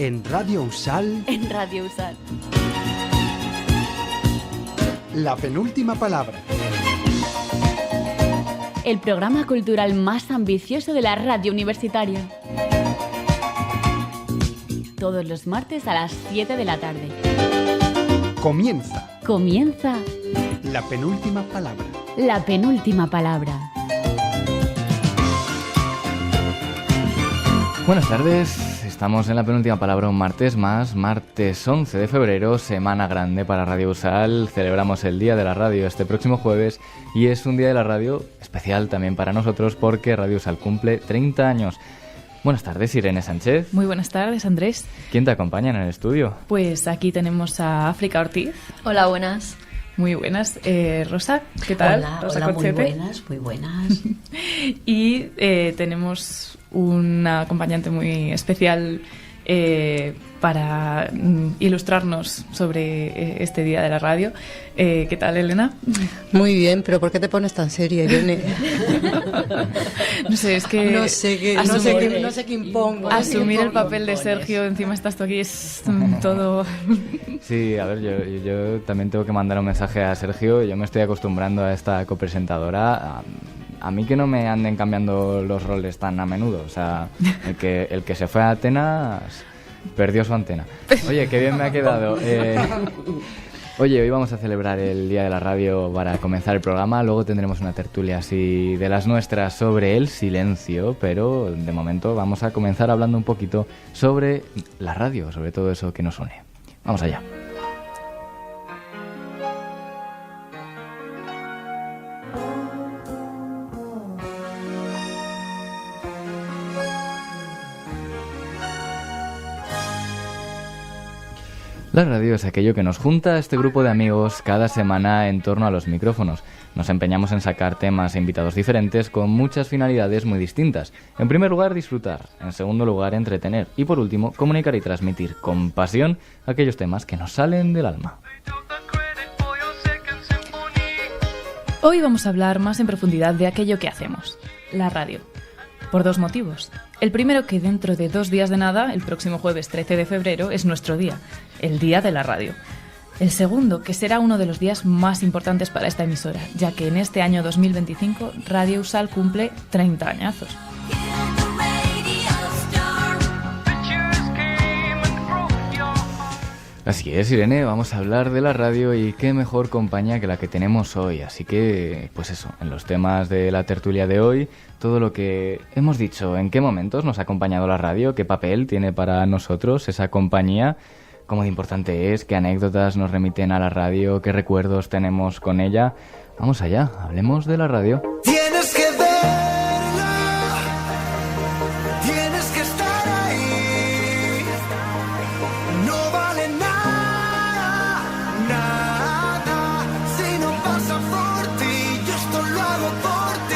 En Radio Usal. En Radio Usal. La penúltima palabra. El programa cultural más ambicioso de la radio universitaria. Todos los martes a las 7 de la tarde. Comienza. Comienza. La penúltima palabra. La penúltima palabra. Buenas tardes, estamos en la penúltima palabra un martes más, martes 11 de febrero, semana grande para Radio Usal. Celebramos el Día de la Radio este próximo jueves y es un Día de la Radio especial también para nosotros porque Radio Usal cumple 30 años. Buenas tardes, Irene Sánchez. Muy buenas tardes, Andrés. ¿Quién te acompaña en el estudio? Pues aquí tenemos a África Ortiz. Hola, buenas. Muy buenas. Rosa, ¿qué tal? Hola, Rosa hola, Conchete. muy buenas. Y tenemos una acompañante muy especial para ilustrarnos sobre este Día de la Radio. ¿Qué tal, Elena? Muy bien, pero ¿por qué te pones tan seria, Irene? No sé, es que... No sé qué impongo. Asumir el papel de Sergio, encima estás tú aquí, es todo... Sí, a ver, yo también tengo que mandar un mensaje a Sergio. Yo me estoy acostumbrando a esta copresentadora. A mí que no me anden cambiando los roles tan a menudo. O sea, el que se fue a Atenas perdió su antena. Oye, qué bien me ha quedado. Oye, hoy vamos a celebrar el Día de la Radio para comenzar el programa. Luego tendremos una tertulia así de las nuestras sobre el silencio. Pero de momento vamos a comenzar hablando un poquito sobre la radio, sobre todo eso que nos une. Vamos allá. La radio es aquello que nos junta a este grupo de amigos cada semana en torno a los micrófonos. Nos empeñamos en sacar temas e invitados diferentes con muchas finalidades muy distintas. En primer lugar, disfrutar. En segundo lugar, entretener. Y por último, comunicar y transmitir con pasión aquellos temas que nos salen del alma. Hoy vamos a hablar más en profundidad de aquello que hacemos, la radio. Por dos motivos. El primero, que dentro de 2 días de nada, el próximo jueves 13 de febrero, es nuestro día, el Día de la Radio. El segundo, que será uno de los días más importantes para esta emisora, ya que en este año 2025 Radio Usal cumple 30 añazos. Así es, Irene, vamos a hablar de la radio y qué mejor compañía que la que tenemos hoy. Así que, pues eso, en los temas de la tertulia de hoy, todo lo que hemos dicho, en qué momentos nos ha acompañado la radio, qué papel tiene para nosotros esa compañía, cómo de importante es, qué anécdotas nos remiten a la radio, qué recuerdos tenemos con ella. Vamos allá, hablemos de la radio. Tienes que verla, tienes que estar ahí, no vale nada, nada, si no pasa por ti, yo esto lo hago por ti.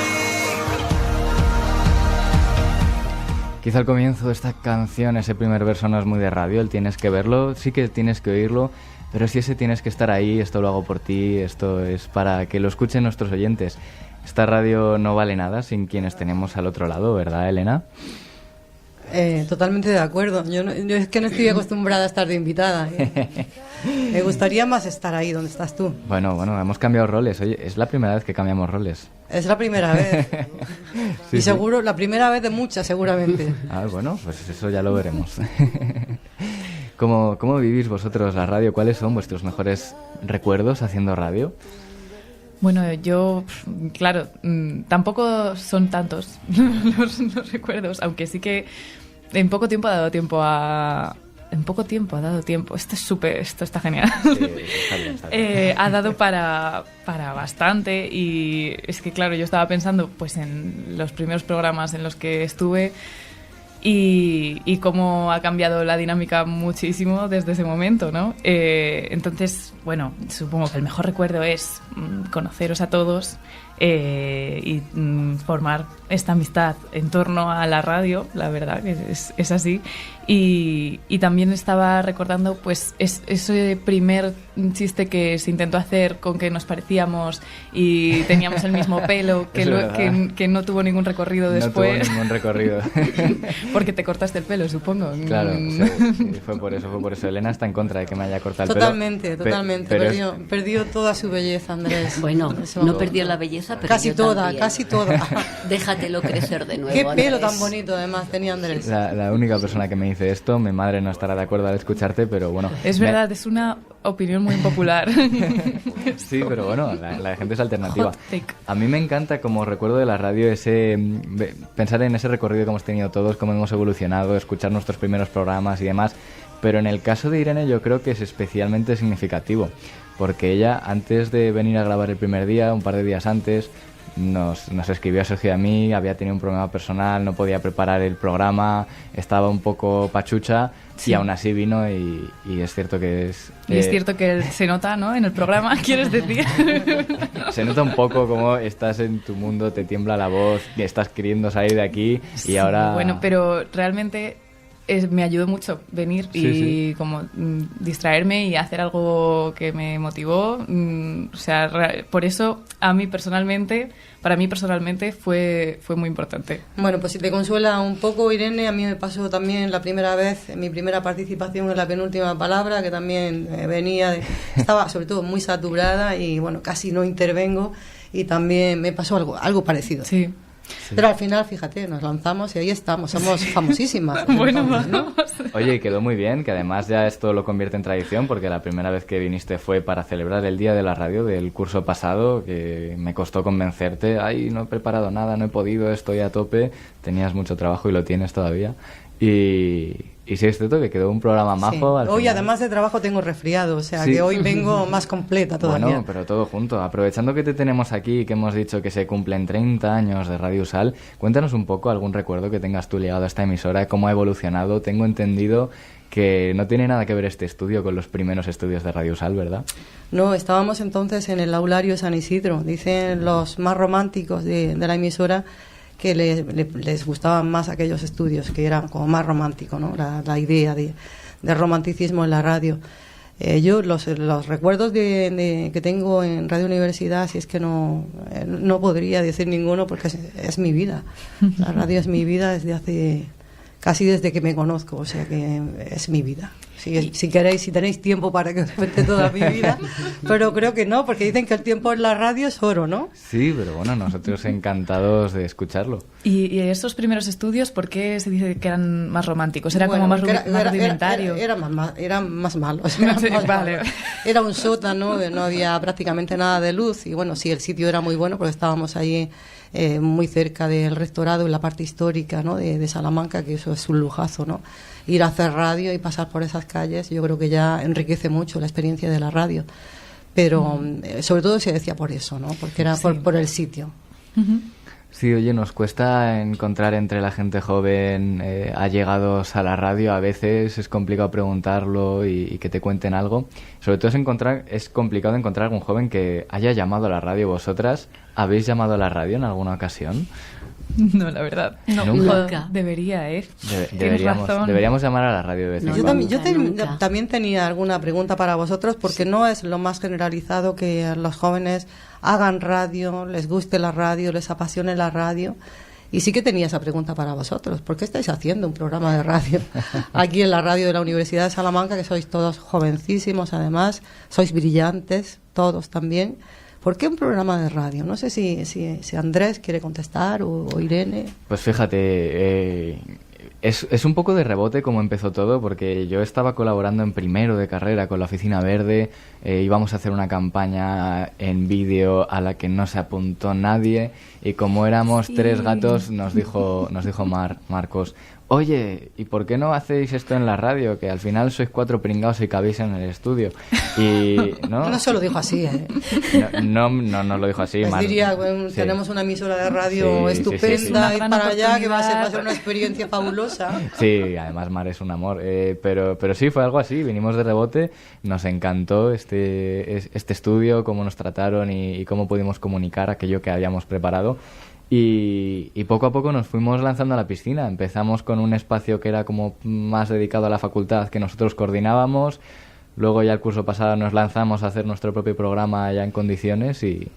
Quizá al comienzo de esta canción, ese primer verso no es muy de radio, el tienes que verlo, sí que tienes que oírlo, pero si ese tienes que estar ahí, esto lo hago por ti, esto es para que lo escuchen nuestros oyentes. Esta radio no vale nada sin quienes tenemos al otro lado, ¿verdad, Elena? Totalmente de acuerdo. Yo es que no estoy acostumbrada a estar de invitada. Me gustaría más estar ahí donde estás tú. Bueno, hemos cambiado roles. Oye, es la primera vez que cambiamos roles. Es la primera vez. Sí, y seguro, sí. La primera vez de muchas, seguramente. Ah, bueno, pues eso ya lo veremos. ¿Cómo vivís vosotros la radio? ¿Cuáles son vuestros mejores recuerdos haciendo radio? Bueno, yo, claro, tampoco son tantos los recuerdos, aunque sí que en poco tiempo ha dado tiempo a... En poco tiempo ha dado tiempo. Esto está genial. Sí, está bien. Ha dado para bastante y es que, claro, yo estaba pensando pues en los primeros programas en los que estuve y cómo ha cambiado la dinámica muchísimo desde ese momento, ¿no? Entonces, bueno, supongo que el mejor recuerdo es conoceros a todos y formar esta amistad en torno a la radio, la verdad que es así. Y también estaba recordando pues ese primer chiste que se intentó hacer con que nos parecíamos y teníamos el mismo pelo, que no tuvo ningún recorrido después. No tuvo ningún recorrido. Porque te cortaste el pelo, supongo. Claro, sí, fue por eso. Elena está en contra de que me haya cortado el Totalmente. Pero Perdió toda su belleza, Andrés. Bueno, Eso- no perdió la belleza, pero Casi yo toda, también. casi toda. Déjatelo crecer de nuevo, Qué pelo Andrés. tan bonito además tenía Andrés. La única persona que me dice esto, mi madre no estará de acuerdo al escucharte, pero bueno. Es verdad, es una opinión muy impopular. Sí, pero bueno, la gente es alternativa. Hot take. A mí me encanta como recuerdo de la radio pensar en ese recorrido que hemos tenido todos, cómo hemos evolucionado, escuchar nuestros primeros programas y demás. Pero en el caso de Irene yo creo que es especialmente significativo, porque ella antes de venir a grabar el primer día, un par de días antes, nos escribió a Sergio y a mí, había tenido un problema personal, no podía preparar el programa, estaba un poco pachucha, Sí. y aún así vino y es cierto que es... Y es cierto que se nota, ¿no? En el programa, ¿quieres decir? Se nota un poco como estás en tu mundo, te tiembla la voz, que estás queriendo salir de aquí y Sí, ahora... Bueno, pero realmente me ayudó mucho venir y Sí. como distraerme y hacer algo que me motivó. O sea, por eso para mí personalmente fue muy importante. Bueno, pues si te consuela un poco, Irene, a mí me pasó también la primera vez, mi primera participación en la penúltima palabra, que también estaba sobre todo muy saturada y bueno, casi no intervengo, y también me pasó algo parecido. Sí. Pero al final, fíjate, nos lanzamos y ahí estamos, somos famosísimas. Bueno, Entonces, ¿no? vamos. Oye, y quedó muy bien, que además ya esto lo convierte en tradición, porque la primera vez que viniste fue para celebrar el Día de la Radio del curso pasado, que me costó convencerte. Ay, no he preparado nada, no he podido, estoy a tope. Tenías mucho trabajo y lo tienes todavía. Y sí es cierto que quedó un programa majo. Sí. Al Hoy final. además de trabajo tengo resfriado, o sea Sí. que hoy vengo más completa todavía. Bueno, pero todo junto. Aprovechando que te tenemos aquí y que hemos dicho que se cumplen 30 años de Radio Usal, cuéntanos un poco algún recuerdo que tengas tú ligado a esta emisora, cómo ha evolucionado. Tengo entendido que no tiene nada que ver este estudio con los primeros estudios de Radio Usal, ¿verdad? No, estábamos entonces en el Aulario San Isidro. Dicen los más románticos de la emisora que les gustaban más aquellos estudios, que eran como más románticos, ¿no? La idea de romanticismo en la radio. Yo los recuerdos que tengo en Radio Universidad, si es que no podría decir ninguno, porque es mi vida. La radio es mi vida casi desde que me conozco, o sea que es mi vida. Si tenéis tiempo para que os cuente toda mi vida, pero creo que no, porque dicen que el tiempo en la radio es oro, ¿no? Sí, pero bueno, nosotros encantados de escucharlo. ¿Y esos primeros estudios, por qué se dice que eran más románticos? ¿Era Bueno, como más, porque más rudimentario? Eran más malos. Sí, vale. Era un sótano, no había prácticamente nada de luz, y bueno, sí, el sitio era muy bueno porque estábamos allí muy cerca del rectorado, en la parte histórica, ¿no? de Salamanca, que eso es un lujazo, ¿no? Ir a hacer radio y pasar por esas calles, yo creo que ya enriquece mucho la experiencia de la radio. Pero sobre todo se decía por eso, ¿no? Porque era Sí. por el sitio. Ujú. Sí, oye, nos cuesta encontrar entre la gente joven allegados a la radio. A veces es complicado preguntarlo y que te cuenten algo. Sobre todo es complicado encontrar algún joven que haya llamado a la radio. ¿Vosotras habéis llamado a la radio en alguna ocasión? No, la verdad. No, Nunca. Debería, ¿eh? Tienes razón. Deberíamos llamar a la radio de vez en No, Yo, cuando. Nunca. también tenía alguna pregunta para vosotros, porque no es lo más generalizado que los jóvenes hagan radio, les guste la radio, les apasione la radio. Y sí que tenía esa pregunta para vosotros. ¿Por qué estáis haciendo un programa de radio aquí en la radio de la Universidad de Salamanca, que sois todos jovencísimos, además, sois brillantes, todos también? ¿Por qué un programa de radio? No sé si Andrés quiere contestar o Irene. Pues fíjate, es un poco de rebote como empezó todo, porque yo estaba colaborando en primero de carrera con la Oficina Verde, íbamos a hacer una campaña en vídeo a la que no se apuntó nadie, y como éramos tres gatos, nos dijo Marcos: oye, ¿y por qué no hacéis esto en la radio? Que al final sois 4 pringados y cabéis en el estudio. Y No se lo dijo así, ¿eh? no nos lo dijo así. Les diría, Sí. tenemos una emisora de radio Sí, sí, sí, estupenda, sí. ir Una gran para allá, que va a ser oportunidad. una experiencia fabulosa. Rosa. Sí, además Mar es un amor. Pero sí, fue algo así. Vinimos de rebote, nos encantó este estudio, cómo nos trataron y cómo pudimos comunicar aquello que habíamos preparado. Y poco a poco nos fuimos lanzando a la piscina. Empezamos con un espacio que era como más dedicado a la facultad que nosotros coordinábamos. Luego ya el curso pasado nos lanzamos a hacer nuestro propio programa ya en condiciones y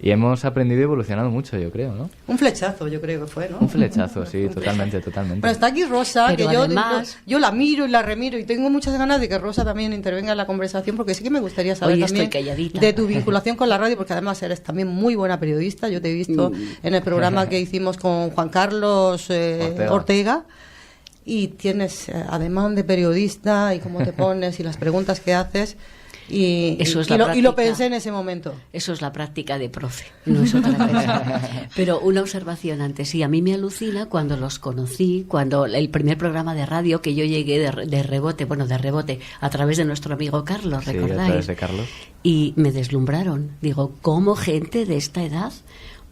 hemos aprendido y evolucionado mucho, yo creo, ¿no? Un flechazo, yo creo que fue, ¿no? Un flechazo, sí, totalmente. Bueno, está aquí Rosa, Pero que además- yo la miro y la remiro y tengo muchas ganas de que Rosa también intervenga en la conversación, porque sí que me gustaría saber Hoy estoy también calladita. de tu vinculación con la radio, porque además eres también muy buena periodista. Yo te he visto en el programa que hicimos con Juan Carlos Ortega. Y tienes, además de periodista, y cómo te pones y las preguntas que haces, Eso es la y lo práctica. pensé en ese momento. Eso es la práctica de profe, no es otra cosa. Pero una observación antes, sí, a mí me alucina cuando los conocí, cuando el primer programa de radio que yo llegué de rebote, a través de nuestro amigo Carlos, Sí, a ¿recordáis? través de Carlos. Y me deslumbraron. Digo, ¿cómo gente de esta edad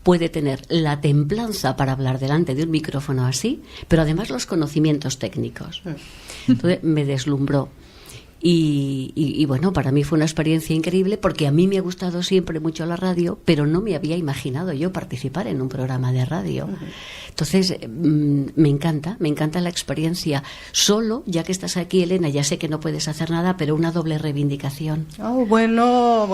puede tener la templanza para hablar delante de un micrófono así, pero además los conocimientos técnicos? Entonces me deslumbró. Y bueno, para mí fue una experiencia increíble porque a mí me ha gustado siempre mucho la radio, pero no me había imaginado yo participar en un programa de radio. Entonces, me encanta la experiencia. Solo, ya que estás aquí, Elena, ya sé que no puedes hacer nada, pero una doble reivindicación. Oh, bueno.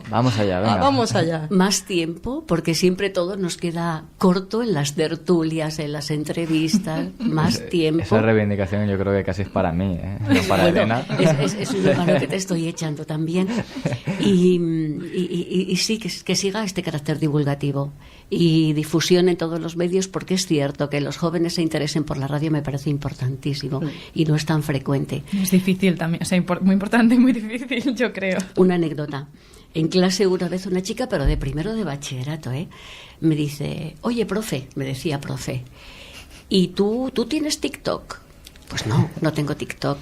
Vamos allá, venga. Vamos allá. Más tiempo, porque siempre todo nos queda corto en las tertulias, en las entrevistas, más tiempo. Esa reivindicación yo creo que casi es para mí, ¿eh? No para Bueno, Elena. es una mano que te estoy echando también. Y sí, que siga este carácter divulgativo y difusión en todos los medios, porque es cierto que los jóvenes se interesen por la radio, me parece importantísimo y no es tan frecuente. Es difícil también, o sea, muy importante y muy difícil, yo creo. Una anécdota. En clase una vez una chica, pero de primero de bachillerato, me dice, oye, profe, me decía profe, ¿y tú tienes TikTok? Pues no tengo TikTok.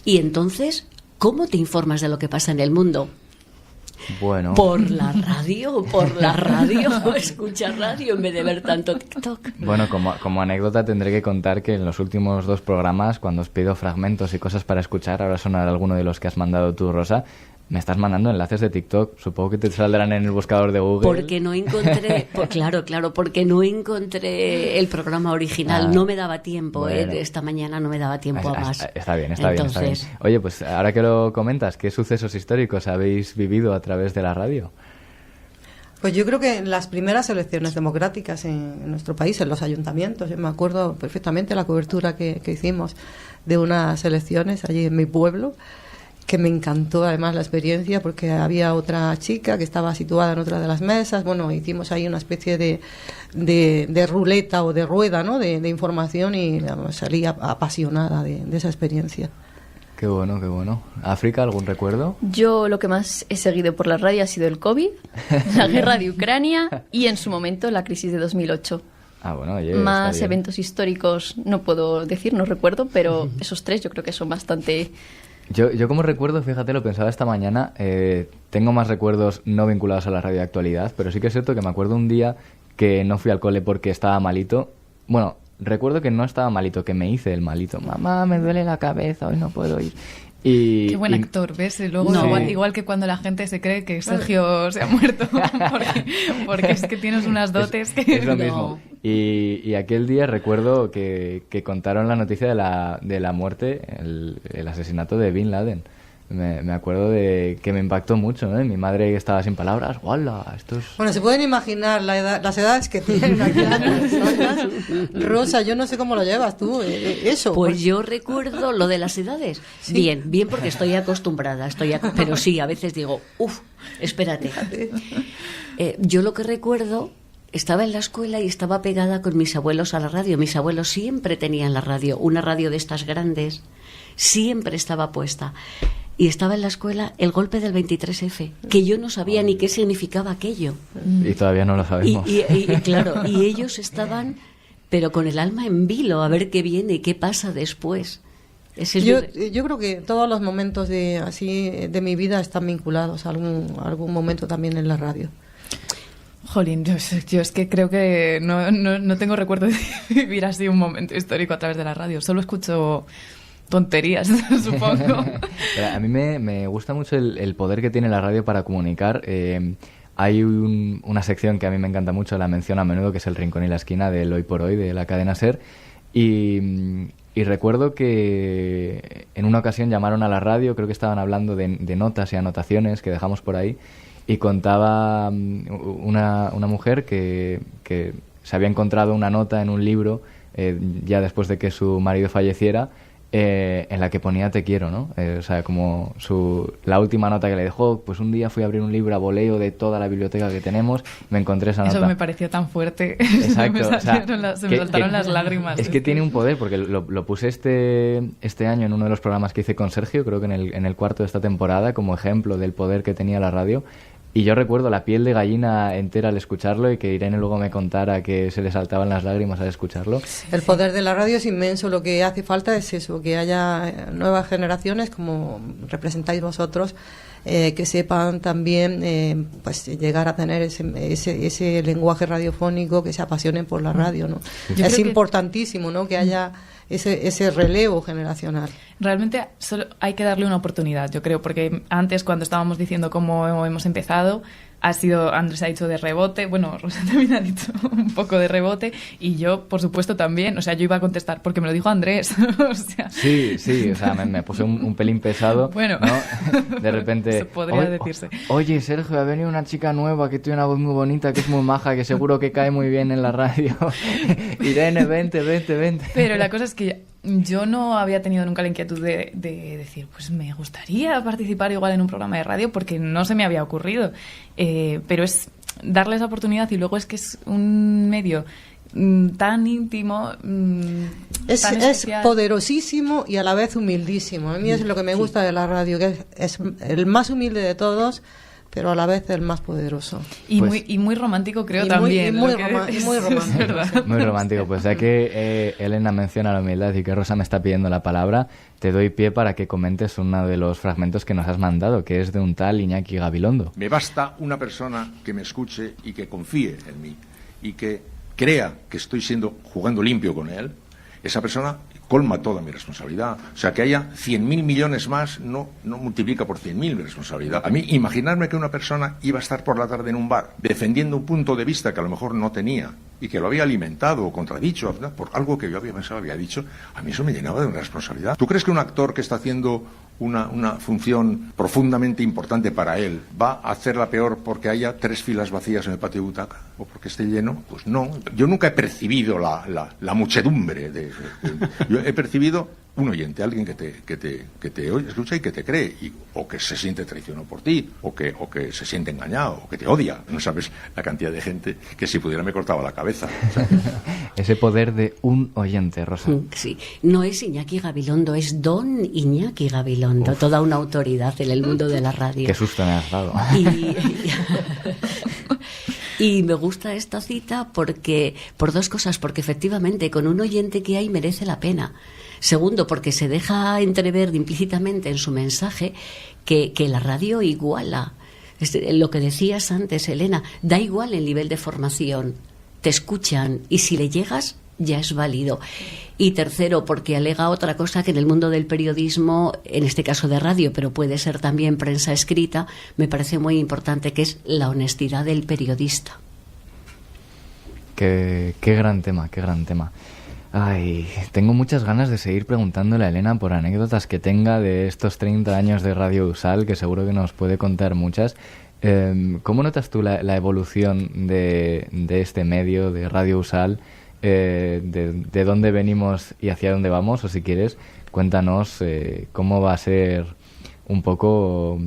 Y entonces, ¿cómo te informas de lo que pasa en el mundo? Bueno. Por la radio, escuchar radio en vez de ver tanto TikTok. Bueno, como anécdota tendré que contar que en los últimos 2 programas, cuando os pido fragmentos y cosas para escuchar, ahora sonará alguno de los que has mandado tú, Rosa, me estás mandando enlaces de TikTok. Supongo que te saldrán en el buscador de Google. Porque no encontré, claro, porque no encontré el programa original. No me daba tiempo, bueno. Esta mañana no me daba tiempo a más. Está bien. Entonces, Oye, pues ahora que lo comentas, ¿qué sucesos históricos habéis vivido a través de la radio? Pues yo creo que en las primeras elecciones democráticas en nuestro país, en los ayuntamientos, yo me acuerdo perfectamente la cobertura que hicimos de unas elecciones allí en mi pueblo, que me encantó además la experiencia porque había otra chica que estaba situada en otra de las mesas. Bueno, hicimos ahí una especie de ruleta o de rueda, ¿no? de información y salí apasionada de esa experiencia. Qué bueno. ¿África, algún recuerdo? Yo lo que más he seguido por la radio ha sido el COVID, la guerra de Ucrania y en su momento la crisis de 2008. Ah, bueno, oye, Más está bien. eventos históricos no puedo decir, no recuerdo, pero esos 3 yo creo que son bastante... Yo como recuerdo, fíjate, lo pensaba esta mañana, tengo más recuerdos no vinculados a la radio de actualidad, pero sí que es cierto que me acuerdo un día que no fui al cole porque estaba malito. Bueno, recuerdo que no estaba malito, que me hice el malito. Mamá, me duele la cabeza, hoy no puedo ir. Qué buen actor, ¿ves? Y luego No. igual que cuando la gente se cree que Sergio se ha muerto, porque es que tienes unas dotes que... Es lo No. mismo. Y aquel día recuerdo que contaron la noticia de la muerte, el asesinato de Bin Laden. Me acuerdo de que me impactó mucho, ¿no? Y mi madre estaba sin palabras. ¡Hola! Esto es... Bueno, se pueden imaginar las edades que tienen aquí las personas. Rosa, yo no sé cómo lo llevas tú, eso. Pues yo recuerdo lo de las edades. Sí. Bien, porque estoy acostumbrada, pero sí, a veces digo, espérate. Yo lo que recuerdo, estaba en la escuela y estaba pegada con mis abuelos a la radio. Mis abuelos siempre tenían la radio, una radio de estas grandes, siempre estaba puesta. Y estaba en la escuela el golpe del 23F, que yo no sabía ni qué significaba aquello. Y todavía no lo sabemos. Y claro, y ellos estaban, pero con el alma en vilo, a ver qué viene y qué pasa después. Yo creo que todos los momentos de mi vida están vinculados a algún momento también en la radio. Jolín, yo es que creo que no tengo recuerdo de vivir así un momento histórico a través de la radio. Solo escucho tonterías, supongo. Pero a mí me gusta mucho el poder que tiene la radio para comunicar. Hay una sección que a mí me encanta mucho, la menciono a menudo, que es el Rincón y la Esquina del Hoy por Hoy de la cadena SER. Y recuerdo que en una ocasión llamaron a la radio, creo que estaban hablando de notas y anotaciones que dejamos por ahí, y contaba una mujer que se había encontrado una nota en un libro ya después de que su marido falleciera, en la que ponía te quiero, ¿no? O sea, como la última nota que le dejó, pues un día fui a abrir un libro a voleo de toda la biblioteca que tenemos, me encontré esa nota. Eso me pareció tan fuerte. Exacto. Se me saltaron las lágrimas. Es que tiene un poder, porque lo puse este año en uno de los programas que hice con Sergio, creo que en el cuarto de esta temporada, como ejemplo del poder que tenía la radio. Y yo recuerdo la piel de gallina entera al escucharlo, y que Irene luego me contara que se le saltaban las lágrimas al escucharlo. El poder de la radio es inmenso. Lo que hace falta es eso, que haya nuevas generaciones, como representáis vosotros, que sepan también pues llegar a tener ese lenguaje radiofónico, que se apasionen por la radio, ¿no? Es importantísimo, ¿no?, que haya ese relevo generacional. Realmente solo hay que darle una oportunidad, yo creo, porque antes, cuando estábamos diciendo cómo hemos empezado, Andrés ha dicho de rebote, bueno, Rosa también ha dicho un poco de rebote, y yo, por supuesto, también. O sea, yo iba a contestar porque me lo dijo Andrés. O sea... Sí, o sea, me puse un pelín pesado, bueno, ¿no? De repente... Se podría decirse. Oye, Sergio, ha venido una chica nueva que tiene una voz muy bonita, que es muy maja, que seguro que cae muy bien en la radio. Irene, vente. Pero la cosa es que yo no había tenido nunca la inquietud de decir, pues me gustaría participar igual en un programa de radio, porque no se me había ocurrido. Pero es darle esa oportunidad, y luego es que es un medio tan íntimo, es poderosísimo y a la vez humildísimo. A mí es lo que me gusta de la radio, que es el más humilde de todos, pero a la vez el más poderoso. Y, pues, muy romántico, creo, también. Muy romántico. Muy romántico. Pues ya que Elena menciona la humildad y que Rosa me está pidiendo la palabra, te doy pie para que comentes uno de los fragmentos que nos has mandado, que es de un tal Iñaki Gabilondo. Me basta una persona que me escuche y que confíe en mí y que crea que estoy jugando limpio con él. Esa persona colma toda mi responsabilidad. O sea, que haya 100.000 millones más no multiplica por 100.000 mi responsabilidad. A mí, imaginarme que una persona iba a estar por la tarde en un bar defendiendo un punto de vista que a lo mejor no tenía y que lo había alimentado o contradicho, ¿verdad?, por algo que yo había pensado, había dicho, a mí eso me llenaba de una responsabilidad. ¿Tú crees que un actor que está haciendo una función profundamente importante para él va a hacerla peor porque haya 3 filas vacías en el patio de butaca o porque esté lleno? Pues no. Yo nunca he percibido la muchedumbre. Yo he percibido un oyente, alguien que te oye, escucha y que te cree, o que se siente traicionado por ti, o que se siente engañado, o que te odia. No sabes la cantidad de gente que si pudiera me cortaba la cabeza. O sea, ese poder de un oyente, Rosa. Sí, no es Iñaki Gabilondo, es don Iñaki Gabilondo, toda una autoridad en el mundo de la radio. Qué susto me has dado. Y me gusta esta cita por 2 cosas, porque efectivamente con un oyente que hay merece la pena. Segundo, porque se deja entrever implícitamente en su mensaje que la radio iguala. Lo que decías antes, Elena, da igual el nivel de formación, te escuchan y si le llegas ya es válido. Y tercero, porque alega otra cosa que en el mundo del periodismo, en este caso de radio, pero puede ser también prensa escrita, me parece muy importante, que es la honestidad del periodista. Qué gran tema, qué gran tema. Ay, tengo muchas ganas de seguir preguntándole a Elena por anécdotas que tenga de estos 30 años de Radio Usal, que seguro que nos puede contar muchas. ¿Cómo notas tú la evolución de este medio, de Radio Usal? De dónde venimos y hacia dónde vamos, o si quieres, cuéntanos cómo va a ser un poco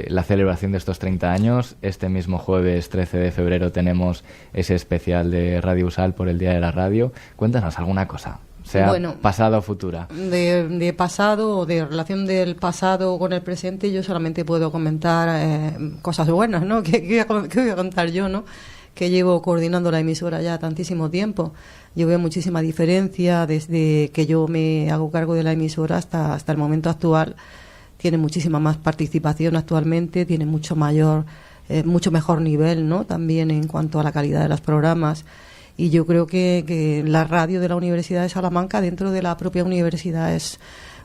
la celebración de estos 30 años. Este mismo jueves 13 de febrero tenemos ese especial de Radio Usal por el Día de la Radio. Cuéntanos alguna cosa, sea pasada o futura. De pasado o de relación del pasado con el presente, yo solamente puedo comentar cosas buenas, ¿no? ¿Qué voy a contar yo, no? Que llevo coordinando la emisora ya tantísimo tiempo. Yo veo muchísima diferencia desde que yo me hago cargo de la emisora hasta el momento actual. Tiene muchísima más participación actualmente, tiene mucho mayor mucho mejor nivel, ¿no? También en cuanto a la calidad de los programas. Y yo creo que la radio de la Universidad de Salamanca, dentro de la propia universidad, es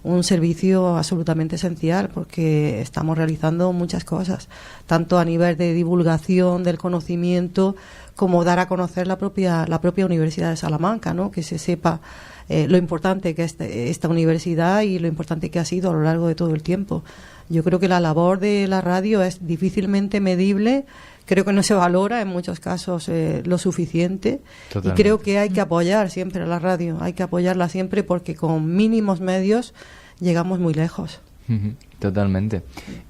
un servicio absolutamente esencial, porque estamos realizando muchas cosas, tanto a nivel de divulgación del conocimiento como dar a conocer la propia Universidad de Salamanca, ¿no? Que se sepa lo importante que es esta universidad y lo importante que ha sido a lo largo de todo el tiempo. Yo creo que la labor de la radio es difícilmente medible. Creo que no se valora en muchos casos lo suficiente. Totalmente. Y creo que hay que apoyar siempre a la radio, hay que apoyarla siempre, porque con mínimos medios llegamos muy lejos. Totalmente.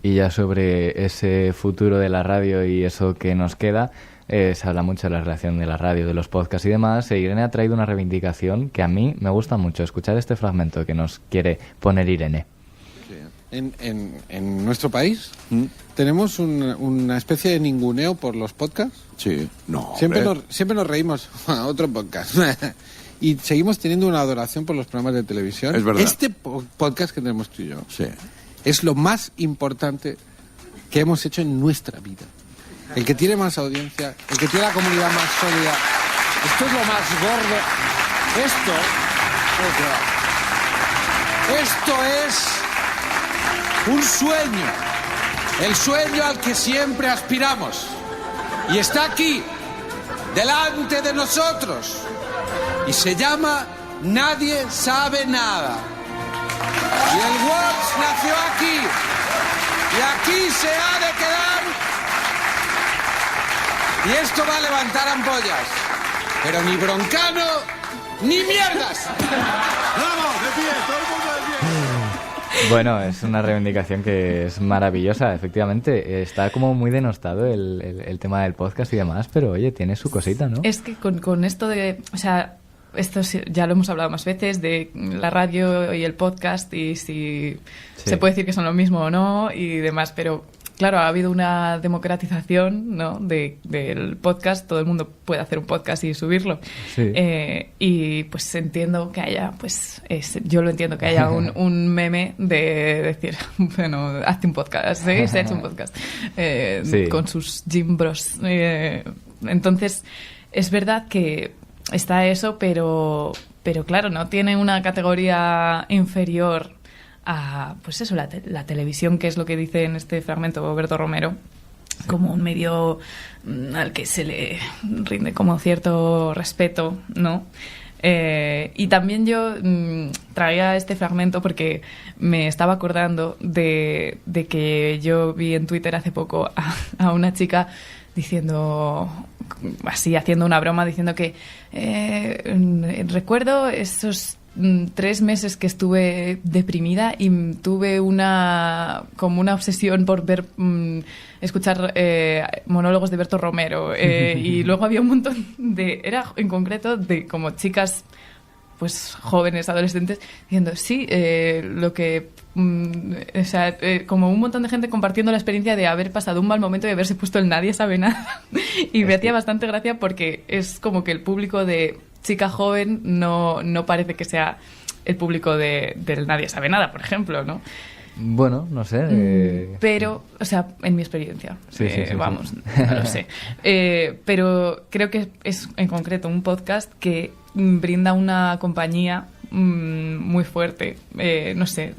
Y ya sobre ese futuro de la radio y eso que nos queda, se habla mucho de la relación de la radio, de los podcasts y demás. Irene ha traído una reivindicación que a mí me gusta mucho. Escuchar este fragmento que nos quiere poner Irene. En nuestro país tenemos una especie de ninguneo por los podcasts. Sí, no. Siempre nos reímos. Otro podcast. Y seguimos teniendo una adoración por los programas de televisión. Es verdad. Este podcast que tenemos tú y yo, sí, es lo más importante que hemos hecho en nuestra vida. El que tiene más audiencia, el que tiene la comunidad más sólida. Esto es lo más gordo. Esto es un sueño. El sueño al que siempre aspiramos. Y está aquí, delante de nosotros. Y se llama Nadie Sabe Nada. Y el Works nació aquí. Y aquí se ha de quedar. Y esto va a levantar ampollas. Pero ni broncano, ni mierdas. ¡Vamos, de pie! ¡Todo el mundo de pie! Bueno, es una reivindicación que es maravillosa, efectivamente. Está como muy denostado el tema del podcast y demás, pero oye, tiene su cosita, ¿no? Es que con esto de... O sea, esto ya lo hemos hablado más veces, de la radio y el podcast, y si se puede decir que son lo mismo o no y demás, pero claro, ha habido una democratización, ¿no? del podcast. Todo el mundo puede hacer un podcast y subirlo. Sí. Y pues entiendo que haya, yo lo entiendo, que haya un meme de decir, bueno, hazte un podcast, ¿sí? Se ha hecho un podcast con sus Gym Bros. Entonces, es verdad que está eso, pero claro, no tiene una categoría inferior a, pues eso, la televisión, que es lo que dice en este fragmento Berto Romero, como un medio al que se le rinde como cierto respeto, ¿no? Y también yo traía este fragmento porque me estaba acordando de que yo vi en Twitter hace poco a una chica diciendo, así haciendo una broma, diciendo que recuerdo esos 3 meses que estuve deprimida y tuve como una obsesión por escuchar monólogos de Berto Romero, y luego había un montón era en concreto de como chicas, pues jóvenes, adolescentes, diciendo lo que como un montón de gente compartiendo la experiencia de haber pasado un mal momento y haberse puesto el Nadie Sabe Nada. Y me hacía bastante gracia porque es como que el público de chica joven no parece que sea el público del Nadie Sabe Nada, por ejemplo, ¿no? Bueno, no sé. Pero, o sea, en mi experiencia, vamos, no lo sé. Pero creo que es en concreto un podcast que brinda una compañía muy fuerte, no sé,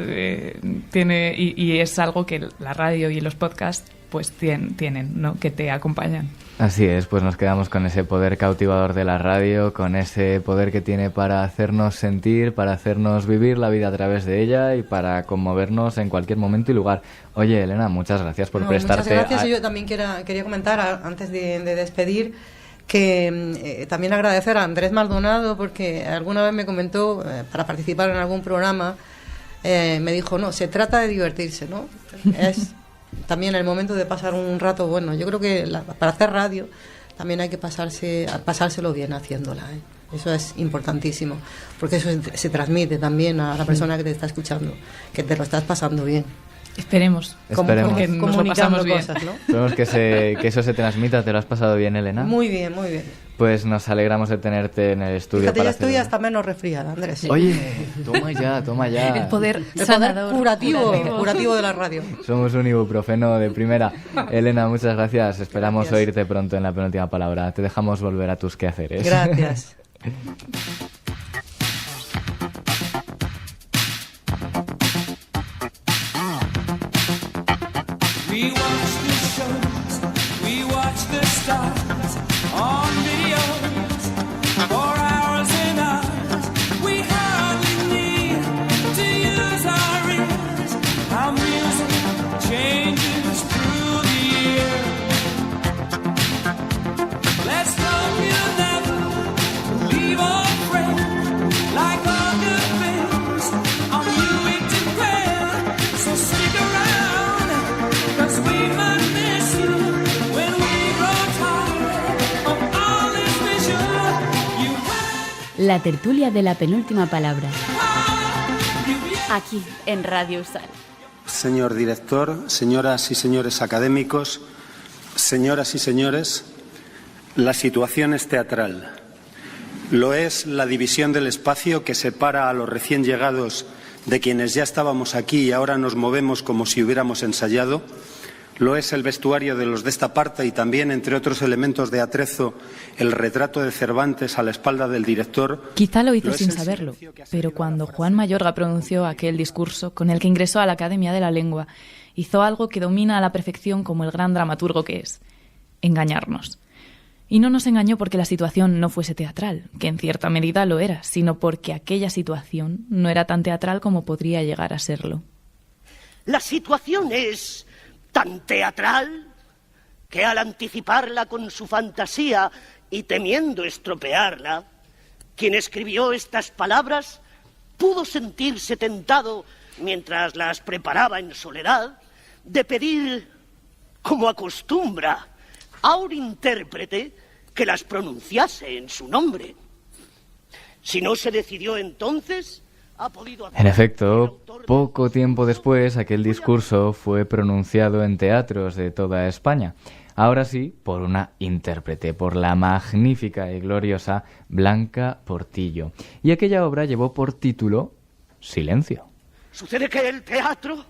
tiene y es algo que la radio y los podcasts pues tienen, ¿no? Que te acompañan. Así es, pues nos quedamos con ese poder cautivador de la radio, con ese poder que tiene para hacernos sentir, para hacernos vivir la vida a través de ella y para conmovernos en cualquier momento y lugar. Oye, Elena, muchas gracias por prestarte. Muchas gracias. Y yo también quería comentar, antes de despedir, que también agradecer a Andrés Maldonado, porque alguna vez me comentó, para participar en algún programa, me dijo, no, se trata de divertirse, ¿no? Es también el momento de pasar un rato bueno. Yo creo que para hacer radio también hay que pasárselo bien haciéndola, ¿eh? Eso es importantísimo, porque eso se transmite también a la persona que te está escuchando, que te lo estás pasando bien. Esperemos. Esperemos. Que nos lo Comunicando pasamos bien. cosas, ¿no? Esperemos que eso se transmita. ¿Te lo has pasado bien, Elena? Muy bien, muy bien. Pues nos alegramos de tenerte en el estudio. Fíjate, ya para estoy hacer- hasta menos resfriada, Andrés. Oye, toma ya. El poder El sanador. poder curativo de la radio. Somos un ibuprofeno de primera. Elena, muchas gracias. Esperamos Gracias. oírte pronto en la penúltima palabra. Te dejamos volver a tus quehaceres. Gracias. We watch the shows, we watch the stars on videos for hours and hours. We hardly need to use our ears. Our music changes through the year. Let's hope you'll never leave our friend like all good things on you it depend. So stick around, 'cause we might miss you when we grow tired of all this vision. You La tertulia de la penúltima palabra. Aquí, en Radio Sal. Señor director, señoras y señores académicos, señoras y señores, la situación es teatral. Lo es la división del espacio que separa a los recién llegados de quienes ya estábamos aquí y ahora nos movemos como si hubiéramos ensayado. Lo es el vestuario de los de esta parte y también, entre otros elementos de atrezo, el retrato de Cervantes a la espalda del director. Quizá lo hizo Lo es sin el saberlo, silencio que ha pero seguido cuando la frase. Juan Mayorga pronunció aquel discurso con el que ingresó a la Academia de la Lengua, hizo algo que domina a la perfección como el gran dramaturgo que es: engañarnos. Y no nos engañó porque la situación no fuese teatral, que en cierta medida lo era, sino porque aquella situación no era tan teatral como podría llegar a serlo. La situación es tan teatral que al anticiparla con su fantasía y temiendo estropearla, quien escribió estas palabras pudo sentirse tentado, mientras las preparaba en soledad, de pedir, como acostumbra, a un intérprete que las pronunciase en su nombre. Si no se decidió entonces, ha podido hacer En el efecto, autor del poco tiempo después, aquel discurso fue pronunciado en teatros de toda España. Ahora sí, por una intérprete, por la magnífica y gloriosa Blanca Portillo. Y aquella obra llevó por título Silencio. Sucede que el teatro,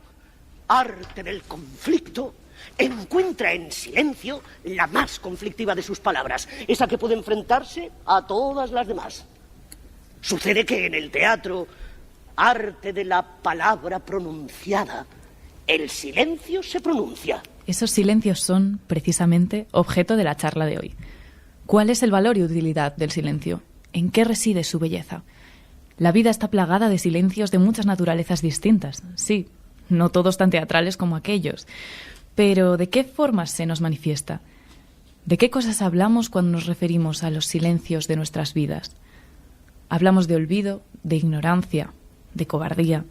arte del conflicto, encuentra en silencio la más conflictiva de sus palabras, esa que puede enfrentarse a todas las demás. Sucede que en el teatro, arte de la palabra pronunciada, el silencio se pronuncia. Esos silencios son, precisamente, objeto de la charla de hoy. ¿Cuál es el valor y utilidad del silencio? ¿En qué reside su belleza? La vida está plagada de silencios de muchas naturalezas distintas. Sí, no todos tan teatrales como aquellos. Pero ¿de qué formas se nos manifiesta? ¿De qué cosas hablamos cuando nos referimos a los silencios de nuestras vidas? Hablamos de olvido, de ignorancia, de cobardía,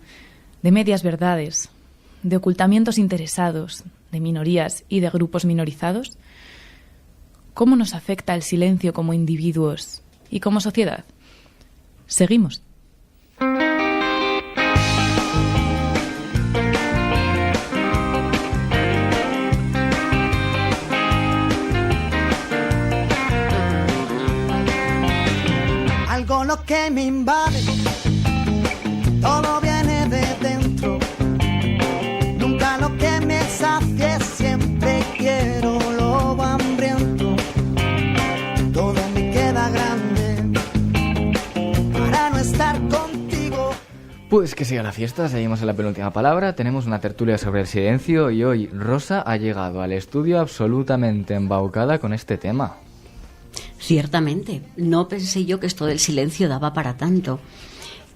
de medias verdades, de ocultamientos interesados, de minorías y de grupos minorizados. ¿Cómo nos afecta el silencio como individuos y como sociedad? Seguimos. Algo lo que me invade, todo viene de dentro. Nunca lo que me sacie, siempre quiero lo hambriento. Todo me queda grande para no estar contigo. Pues que siga la fiesta, seguimos en la penúltima palabra, tenemos una tertulia sobre el silencio y hoy Rosa ha llegado al estudio absolutamente embaucada con este tema. Ciertamente, no pensé yo que esto del silencio daba para tanto.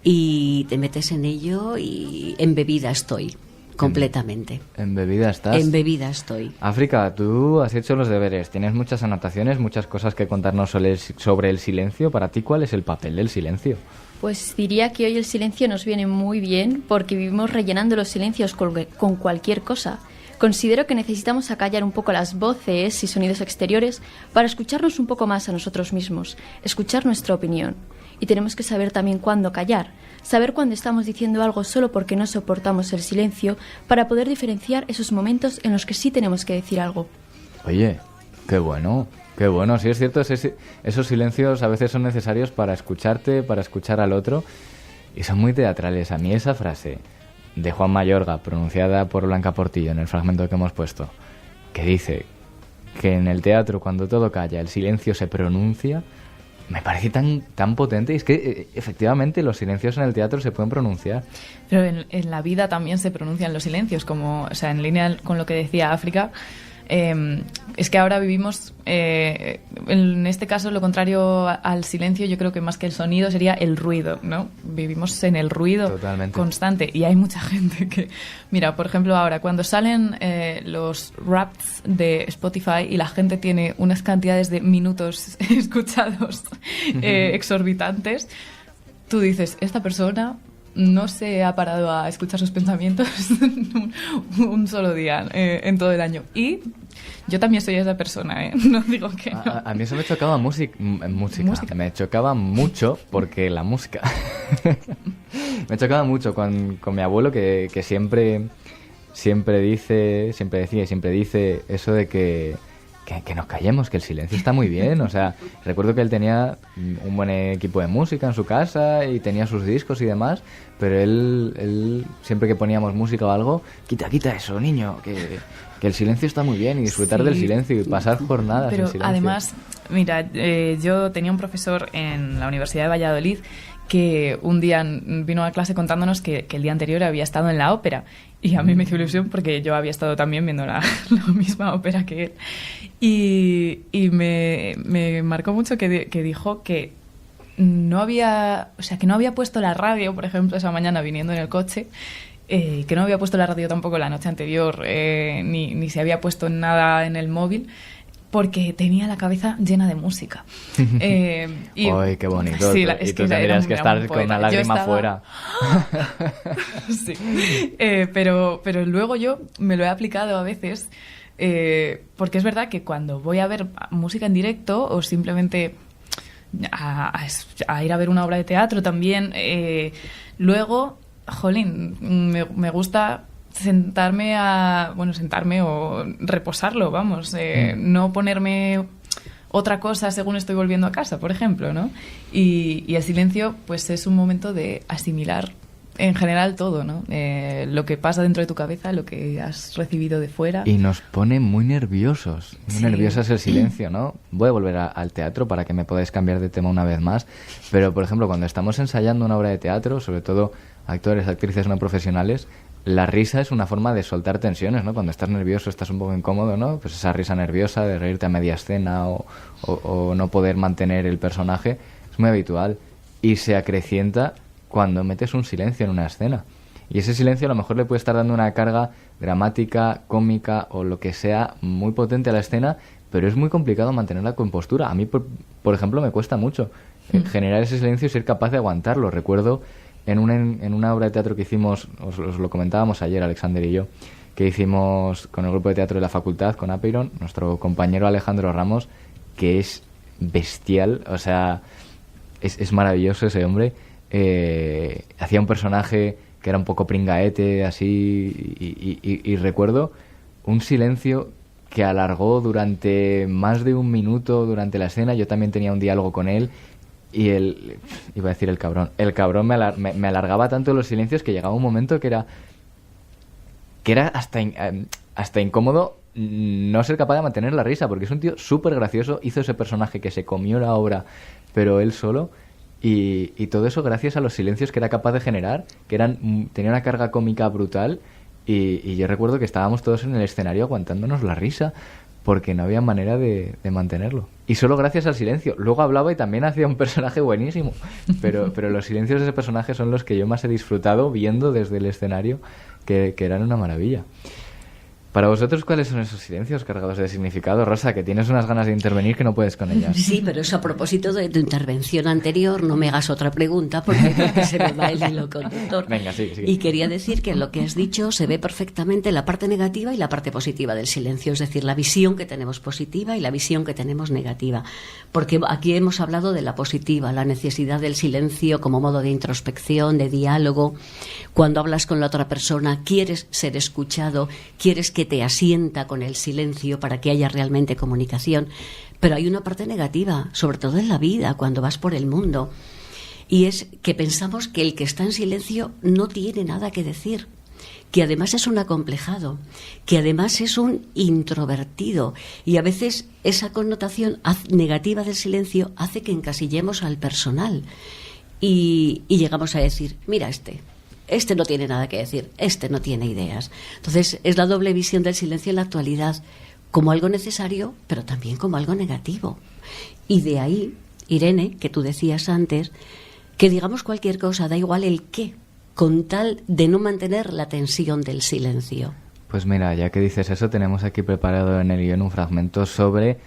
Y te metes en ello y embebida estoy, completamente. Embebida estás. Embebida estoy. África, tú has hecho los deberes, tienes muchas anotaciones, muchas cosas que contarnos sobre el silencio. Para ti, ¿cuál es el papel del silencio? Pues diría que hoy el silencio nos viene muy bien porque vivimos rellenando los silencios con cualquier cosa. Considero que necesitamos acallar un poco las voces y sonidos exteriores para escucharnos un poco más a nosotros mismos, escuchar nuestra opinión. Y tenemos que saber también cuándo callar. saber cuándo estamos diciendo algo solo porque no soportamos el silencio, para poder diferenciar esos momentos en los que sí tenemos que decir algo. Oye, qué bueno, sí es cierto, esos silencios a veces son necesarios para escucharte, para escuchar al otro, y son muy teatrales. A mí esa frase de Juan Mayorga, pronunciada por Blanca Portillo en el fragmento que hemos puesto, que dice que en el teatro cuando todo calla el silencio se pronuncia, me parece tan potente. Y es que efectivamente los silencios en el teatro se pueden pronunciar. Pero en la vida también se pronuncian los silencios, como, o sea, en línea con lo que decía África. Es que ahora vivimos, en este caso, lo contrario al silencio, yo creo que más que el sonido sería el ruido, ¿no? Vivimos en el ruido Totalmente. Constante, y hay mucha gente que... Mira, por ejemplo, ahora, cuando salen los raps de Spotify y la gente tiene unas cantidades de minutos escuchados exorbitantes, tú dices, esta persona no se ha parado a escuchar sus pensamientos un solo día en todo el año. Y yo también soy esa persona, ¿eh? No digo que no. A mí eso me chocaba música. Me chocaba mucho porque la música... me chocaba mucho con mi abuelo que siempre dice eso de que nos callemos, que el silencio está muy bien. O sea, recuerdo que él tenía un buen equipo de música en su casa y tenía sus discos y demás, pero él siempre que poníamos música o algo, quita eso, niño, que el silencio está muy bien, y disfrutar del silencio y pasar jornadas pero en silencio. Además, mira, yo tenía un profesor en la Universidad de Valladolid que un día vino a clase contándonos que el día anterior había estado en la ópera. Y a mí me hizo ilusión porque yo había estado también viendo la misma ópera que él. Y me marcó mucho que dijo que no había puesto la radio, por ejemplo, esa mañana viniendo en el coche, que no había puesto la radio tampoco la noche anterior, ni se había puesto nada en el móvil, porque tenía la cabeza llena de música. ¡Ay, qué bonito! Sí, y tú tendrías que estar con una lágrima fuera. Sí. Pero luego yo me lo he aplicado a veces, porque es verdad que cuando voy a ver música en directo o simplemente a ir a ver una obra de teatro también, luego, jolín, me gusta sentarme o reposarlo, vamos, no ponerme otra cosa según estoy volviendo a casa, por ejemplo, ¿no? Y el silencio, pues es un momento de asimilar en general todo, ¿no? Lo que pasa dentro de tu cabeza, lo que has recibido de fuera. Y nos pone muy nerviosos, Sí. nerviosos el silencio, ¿no? Voy a volver al teatro para que me podáis cambiar de tema una vez más, pero por ejemplo, cuando estamos ensayando una obra de teatro, sobre todo actores, actrices no profesionales, la risa es una forma de soltar tensiones, ¿no? Cuando estás nervioso, estás un poco incómodo, ¿no? Pues esa risa nerviosa de reírte a media escena o no poder mantener el personaje es muy habitual, y se acrecienta cuando metes un silencio en una escena. Y ese silencio a lo mejor le puede estar dando una carga dramática, cómica o lo que sea muy potente a la escena, pero es muy complicado mantener la compostura. A mí, por ejemplo, me cuesta mucho generar ese silencio y ser capaz de aguantarlo. Recuerdo en una obra de teatro que hicimos, os lo comentábamos ayer, Alexander y yo, que hicimos con el grupo de teatro de la facultad, con Apeiron, nuestro compañero Alejandro Ramos, que es bestial, o sea, es maravilloso ese hombre. Hacía un personaje que era un poco pringaete, así, y recuerdo un silencio que alargó durante más de un minuto durante la escena. Yo también tenía un diálogo con él, y iba a decir el cabrón me alargaba tanto los silencios que llegaba un momento que era hasta incómodo no ser capaz de mantener la risa, porque es un tío súper gracioso, hizo ese personaje que se comió la obra, pero él solo, y todo eso gracias a los silencios que era capaz de generar, que tenía una carga cómica brutal, y yo recuerdo que estábamos todos en el escenario aguantándonos la risa, porque no había manera de mantenerlo. Y solo gracias al silencio. Luego hablaba y también hacía un personaje buenísimo, pero los silencios de ese personaje son los que yo más he disfrutado viendo desde el escenario, que eran una maravilla. Para vosotros, ¿cuáles son esos silencios cargados de significado? Rosa, que tienes unas ganas de intervenir que no puedes con ellas. Sí, pero eso a propósito de tu intervención anterior, no me hagas otra pregunta porque creo que se me va el hilo conductor. Venga, sí. Y quería decir que en lo que has dicho se ve perfectamente la parte negativa y la parte positiva del silencio, es decir, la visión que tenemos positiva y la visión que tenemos negativa. Porque aquí hemos hablado de la positiva, la necesidad del silencio como modo de introspección, de diálogo. Cuando hablas con la otra persona, quieres ser escuchado, quieres que te asienta con el silencio para que haya realmente comunicación. Pero hay una parte negativa, sobre todo en la vida, cuando vas por el mundo, y es que pensamos que el que está en silencio no tiene nada que decir, que además es un acomplejado, que además es un introvertido, y a veces esa connotación negativa del silencio hace que encasillemos al personal y llegamos a decir, mira este no tiene nada que decir, este no tiene ideas. Entonces es la doble visión del silencio en la actualidad, como algo necesario, pero también como algo negativo. Y de ahí, Irene, que tú decías antes, que digamos cualquier cosa, da igual el qué, con tal de no mantener la tensión del silencio. Pues mira, ya que dices eso, tenemos aquí preparado en el guión un fragmento sobre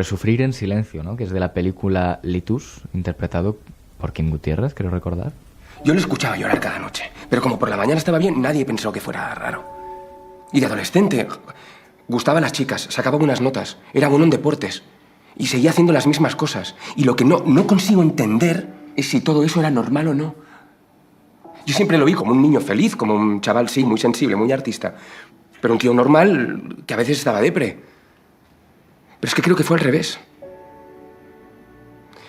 sufrir en silencio, ¿no? Que es de la película Litus, interpretado por Kim Gutiérrez, creo recordar. Yo lo escuchaba llorar cada noche, pero como por la mañana estaba bien, nadie pensó que fuera raro. Y de adolescente, gustaba a las chicas, sacaba buenas notas, era bueno en deportes, y seguía haciendo las mismas cosas. Y lo que no consigo entender es si todo eso era normal o no. Yo siempre lo vi como un niño feliz, como un chaval, sí, muy sensible, muy artista, pero un tío normal que a veces estaba depre. Pero es que creo que fue al revés.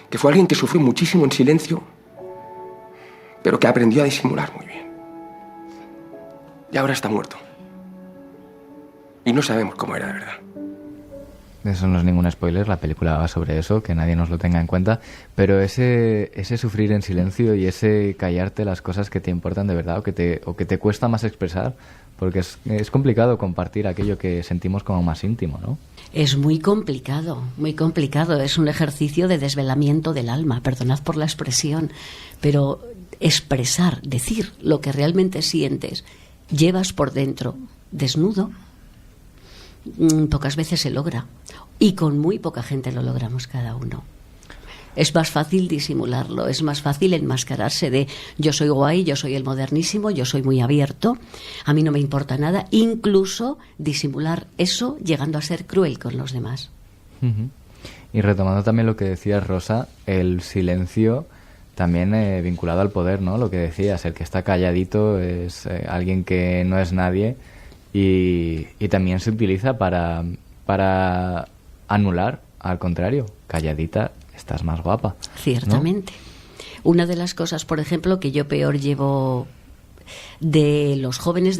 Que fue alguien que sufrió muchísimo en silencio, pero que aprendió a disimular muy bien. Y ahora está muerto. Y no sabemos cómo era de verdad. Eso no es ningún spoiler, la película va sobre eso, que nadie nos lo tenga en cuenta, pero ese sufrir en silencio y ese callarte las cosas que te importan de verdad o que te cuesta más expresar, porque es complicado compartir aquello que sentimos como más íntimo, ¿no? Es muy complicado, es un ejercicio de desvelamiento del alma, perdonad por la expresión, pero expresar, decir lo que realmente sientes, llevas por dentro, desnudo, pocas veces se logra, y con muy poca gente lo logramos cada uno. Es más fácil disimularlo, es más fácil enmascararse de yo soy guay, yo soy el modernísimo, yo soy muy abierto, a mí no me importa nada, incluso disimular eso llegando a ser cruel con los demás. Uh-huh. Y retomando también lo que decía Rosa, el silencio también vinculado al poder, ¿no? Lo que decías, el que está calladito es alguien que no es nadie y también se utiliza para anular, al contrario, calladita estás más guapa. Ciertamente. ¿No? Una de las cosas, por ejemplo, que yo peor llevo de los jóvenes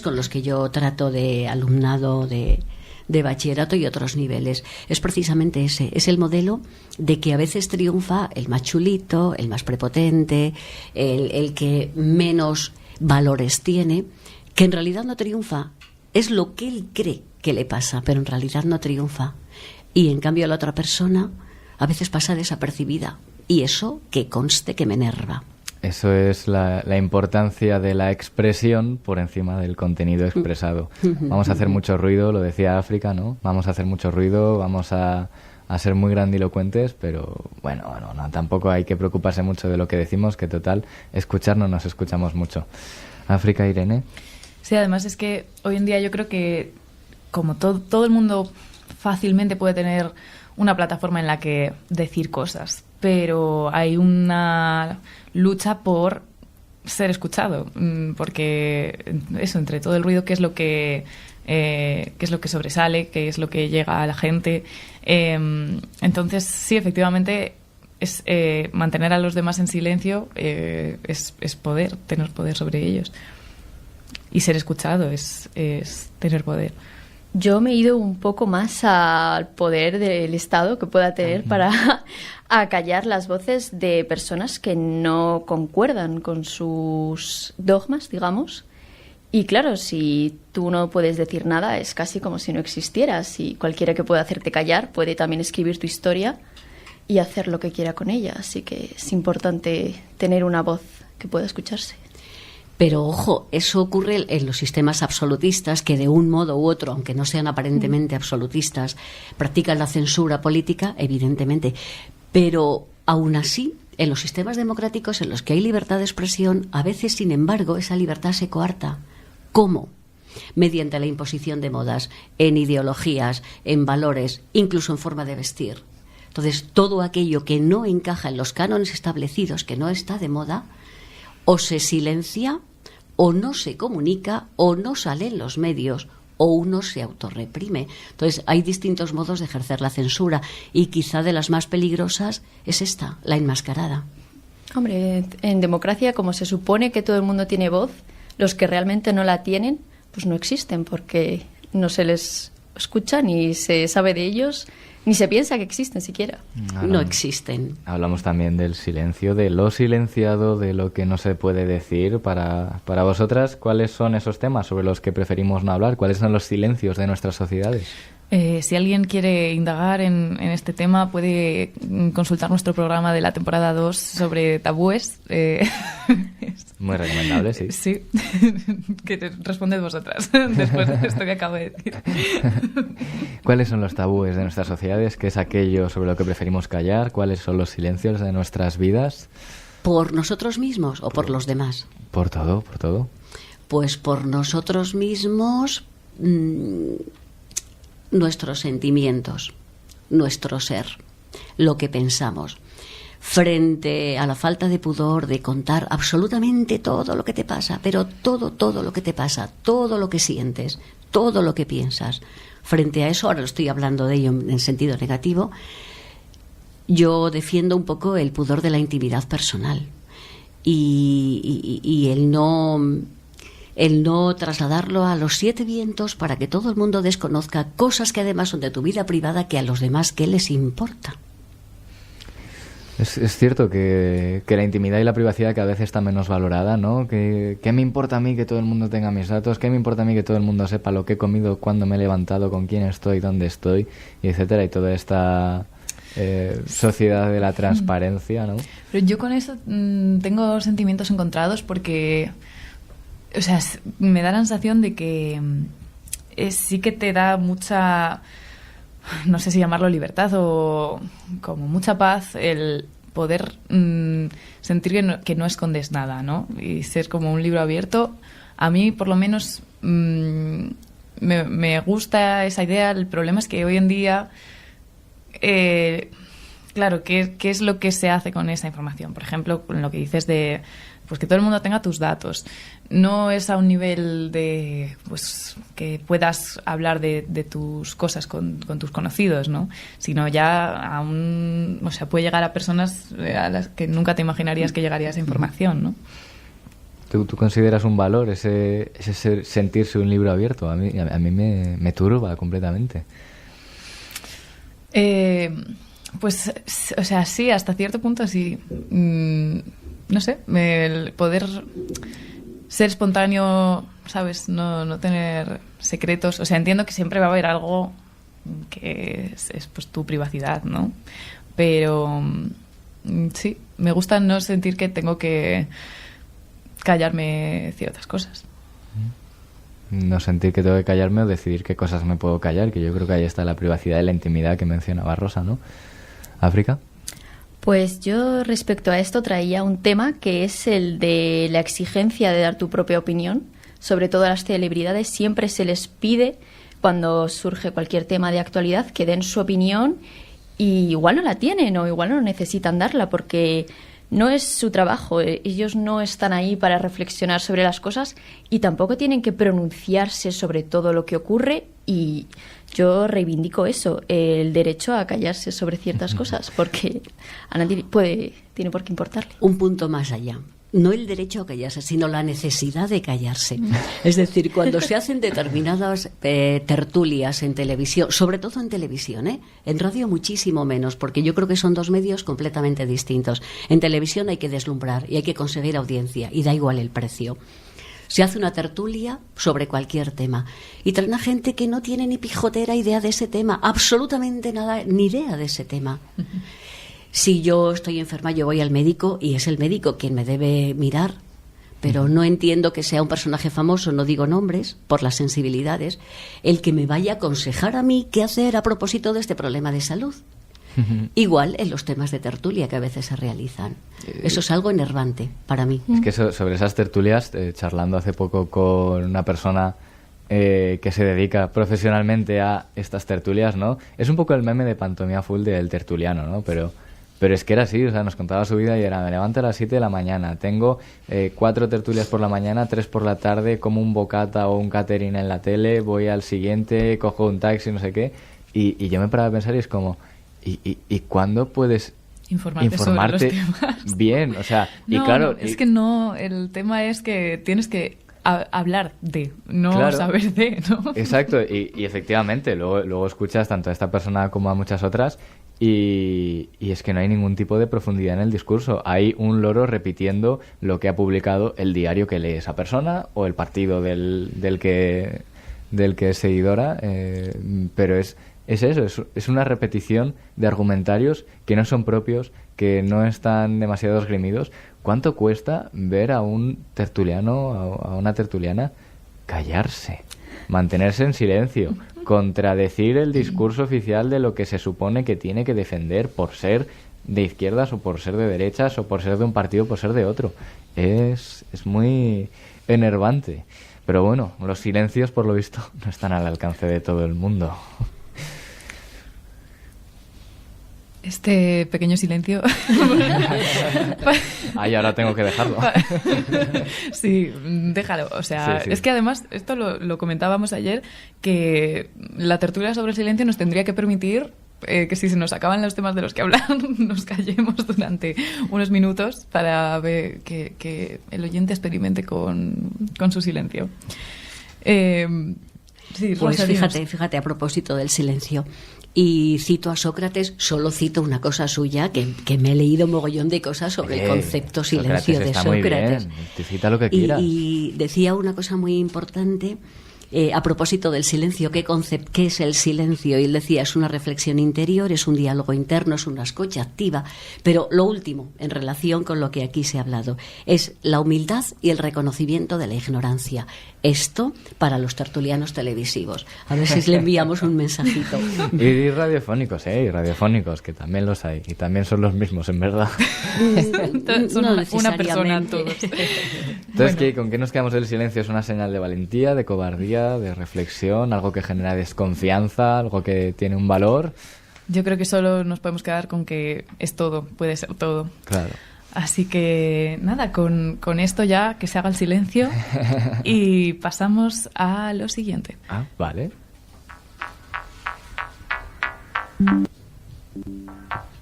con los que yo trato de alumnado de bachillerato y otros niveles, es precisamente ese, es el modelo de que a veces triunfa el más chulito, el más prepotente, el que menos valores tiene, que en realidad no triunfa, es lo que él cree que le pasa, pero en realidad no triunfa. Y en cambio la otra persona a veces pasa desapercibida, y eso que conste que me enerva. Eso es la importancia de la expresión por encima del contenido expresado. Vamos a hacer mucho ruido, lo decía África, ¿no? Vamos a hacer mucho ruido, vamos a ser muy grandilocuentes, pero bueno, no, tampoco hay que preocuparse mucho de lo que decimos, que total, escucharnos nos escuchamos mucho. África, Irene. Sí, además es que hoy en día yo creo que como todo el mundo fácilmente puede tener una plataforma en la que decir cosas, pero hay una lucha por ser escuchado, porque eso, entre todo el ruido, qué es lo que sobresale, qué es lo que llega a la gente. Entonces, sí, efectivamente, es mantener a los demás en silencio, es poder, tener poder sobre ellos. Y ser escuchado es tener poder. Yo me he ido un poco más al poder del Estado que pueda tener para acallar las voces de personas que no concuerdan con sus dogmas, digamos. Y claro, si tú no puedes decir nada, es casi como si no existieras. Y cualquiera que pueda hacerte callar puede también escribir tu historia y hacer lo que quiera con ella. Así que es importante tener una voz que pueda escucharse. Pero ojo, eso ocurre en los sistemas absolutistas que de un modo u otro, aunque no sean aparentemente absolutistas, practican la censura política, evidentemente. Pero aún así, en los sistemas democráticos en los que hay libertad de expresión, a veces, sin embargo, esa libertad se coarta. ¿Cómo? Mediante la imposición de modas, en ideologías, en valores, incluso en forma de vestir. Entonces, todo aquello que no encaja en los cánones establecidos, que no está de moda, o se silencia, o no se comunica, o no sale en los medios, o uno se autorreprime. Entonces, hay distintos modos de ejercer la censura, y quizá de las más peligrosas es esta, la enmascarada. Hombre, en democracia, como se supone que todo el mundo tiene voz, los que realmente no la tienen, pues no existen, porque no se les escucha, ni se sabe de ellos, ni se piensa que existen siquiera. No existen. Hablamos también del silencio, de lo silenciado, de lo que no se puede decir. Para vosotras, ¿cuáles son esos temas sobre los que preferimos no hablar? ¿Cuáles son los silencios de nuestras sociedades? Si alguien quiere indagar en este tema, puede consultar nuestro programa de la temporada 2 sobre tabúes. Muy recomendable, sí. Sí, que responded vosotras después de esto que acabo de decir. ¿Cuáles son los tabúes de nuestras sociedades? ¿Qué es aquello sobre lo que preferimos callar? ¿Cuáles son los silencios de nuestras vidas? ¿Por nosotros mismos o por los demás? Por todo, por todo. Pues por nosotros mismos, nuestros sentimientos, nuestro ser, lo que pensamos. Frente a la falta de pudor de contar absolutamente todo lo que te pasa, pero todo lo que te pasa, todo lo que sientes, todo lo que piensas. Frente a eso, ahora estoy hablando de ello en sentido negativo, yo defiendo un poco el pudor de la intimidad personal y el no trasladarlo a los 7 vientos para que todo el mundo desconozca cosas que además son de tu vida privada, que a los demás ¿qué les importa? Es cierto que la intimidad y la privacidad cada vez está menos valorada, ¿no? ¿Qué me importa a mí que todo el mundo tenga mis datos? ¿Qué me importa a mí que todo el mundo sepa lo que he comido, cuándo me he levantado, con quién estoy, dónde estoy, y etcétera? Y toda esta sociedad de la transparencia, ¿no? Pero yo con eso tengo sentimientos encontrados porque, o sea, me da la sensación de que sí que te da mucha, no sé si llamarlo libertad o como mucha paz el poder sentir que no escondes nada, ¿no? Y ser como un libro abierto. A mí, por lo menos, me gusta esa idea. El problema es que hoy en día, claro, ¿qué es lo que se hace con esa información? Por ejemplo, con lo que dices de pues que todo el mundo tenga tus datos. No es a un nivel de pues que puedas hablar de tus cosas con tus conocidos, ¿no? Sino ya o sea, puede llegar a personas a las que nunca te imaginarías que llegaría esa información, ¿no? ¿Tú consideras un valor ese sentirse un libro abierto? A mí me turba completamente. Pues, o sea, sí, hasta cierto punto sí. No sé, el poder ser espontáneo, ¿sabes? No tener secretos. O sea, entiendo que siempre va a haber algo que es pues tu privacidad, ¿no? Pero sí, me gusta no sentir que tengo que callarme ciertas cosas. No sentir que tengo que callarme o decidir qué cosas me puedo callar, que yo creo que ahí está la privacidad y la intimidad que mencionaba Rosa, ¿no? ¿África? Pues yo respecto a esto traía un tema que es el de la exigencia de dar tu propia opinión. Sobre todo a las celebridades siempre se les pide, cuando surge cualquier tema de actualidad, que den su opinión y igual no la tienen o igual no necesitan darla porque no es su trabajo. Ellos no están ahí para reflexionar sobre las cosas y tampoco tienen que pronunciarse sobre todo lo que ocurre, y yo reivindico eso, el derecho a callarse sobre ciertas cosas, porque a nadie tiene por qué importarle. Un punto más allá. No el derecho a callarse, sino la necesidad de callarse. Es decir, cuando se hacen determinadas tertulias en televisión, sobre todo en televisión, en radio muchísimo menos, porque yo creo que son dos medios completamente distintos. En televisión hay que deslumbrar y hay que conseguir audiencia, y da igual el precio. Se hace una tertulia sobre cualquier tema y traen a gente que no tiene ni pijotera idea de ese tema, absolutamente nada, ni idea de ese tema. Si yo estoy enferma, yo voy al médico y es el médico quien me debe mirar pero no entiendo que sea un personaje famoso, no digo nombres, por las sensibilidades, el que me vaya a aconsejar a mí qué hacer a propósito de este problema de salud. Igual en los temas de tertulia que a veces se realizan. Eso es algo enervante para mí. Es que sobre esas tertulias, charlando hace poco con una persona que se dedica profesionalmente a estas tertulias, ¿no? Es un poco el meme de Pantomima Full del tertuliano, ¿no? Pero es que era así, o sea, nos contaba su vida y era: me levanto a las 7 de la mañana, tengo 4 tertulias por la mañana, 3 por la tarde, como un bocata o un catering en la tele, voy al siguiente, cojo un taxi, no sé qué. Y yo me paraba a pensar y es como... ¿Y cuándo puedes informarte sobre los temas? Bien? O sea, no, y claro... Es que no, el tema es que tienes que hablar de, no claro, saber de, ¿no? Exacto, y efectivamente, luego escuchas tanto a esta persona como a muchas otras y es que no hay ningún tipo de profundidad en el discurso. Hay un loro repitiendo lo que ha publicado el diario que lee esa persona o el partido del que es seguidora, pero es eso, es una repetición de argumentarios que no son propios, que no están demasiado esgrimidos. ¿Cuánto cuesta ver a un tertuliano, a una tertuliana, callarse, mantenerse en silencio, contradecir el discurso oficial de lo que se supone que tiene que defender por ser de izquierdas o por ser de derechas o por ser de un partido o por ser de otro? Es muy enervante. Pero bueno, los silencios, por lo visto, no están al alcance de todo el mundo. Este pequeño silencio... Ay, ahora tengo que dejarlo. Sí, déjalo. O sea, sí. Es que además, esto lo comentábamos ayer, que la tertulia sobre el silencio nos tendría que permitir que si se nos acaban los temas de los que hablar, nos callemos durante unos minutos para ver que el oyente experimente con su silencio. Sí, pues Rosa, fíjate, a propósito del silencio. Y cito a Sócrates, solo cito una cosa suya, que me he leído un mogollón de cosas sobre el concepto silencio de está Sócrates. Muy bien. Te cita lo que quieras. Y decía una cosa muy importante a propósito del silencio, ¿qué es el silencio? Y él decía, es una reflexión interior, es un diálogo interno, es una escucha activa. Pero lo último, en relación con lo que aquí se ha hablado, es la humildad y el reconocimiento de la ignorancia. Esto para los tertulianos televisivos. A ver si le enviamos un mensajito. Y radiofónicos, que también los hay. Y también son los mismos, en verdad. Son no una persona todos. Entonces, ¿con qué nos quedamos del silencio? ¿Es una señal de valentía, de cobardía, de reflexión, algo que genera desconfianza, algo que tiene un valor? Yo creo que solo nos podemos quedar con que es todo, puede ser todo. Claro. Así que nada, con esto ya que se haga el silencio y pasamos a lo siguiente. Ah, vale.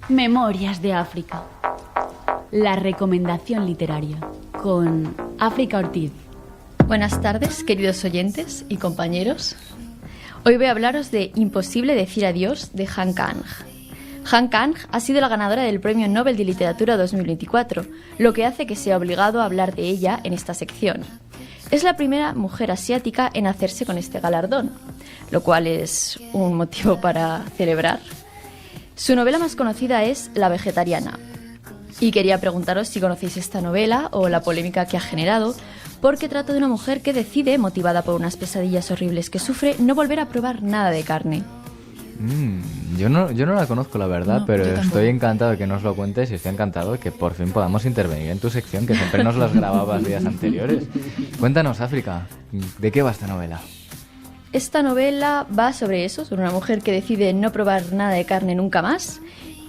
Memorias de África. La recomendación literaria con África Ortiz. Buenas tardes, queridos oyentes y compañeros. Hoy voy a hablaros de Imposible decir adiós, de Han Kang. Han Kang ha sido la ganadora del Premio Nobel de Literatura 2024, lo que hace que sea obligado a hablar de ella en esta sección. Es la primera mujer asiática en hacerse con este galardón, lo cual es un motivo para celebrar. Su novela más conocida es La vegetariana. Y quería preguntaros si conocéis esta novela o la polémica que ha generado, porque trata de una mujer que decide, motivada por unas pesadillas horribles que sufre, no volver a probar nada de carne. Yo no la conozco, la verdad, No, pero yo tampoco. estoy encantado de que nos lo cuentes y estoy encantado de que por fin podamos intervenir en tu sección, que siempre nos las grababas días anteriores. Cuéntanos, África, ¿de qué va esta novela? Esta novela va sobre eso, sobre una mujer que decide no probar nada de carne nunca más.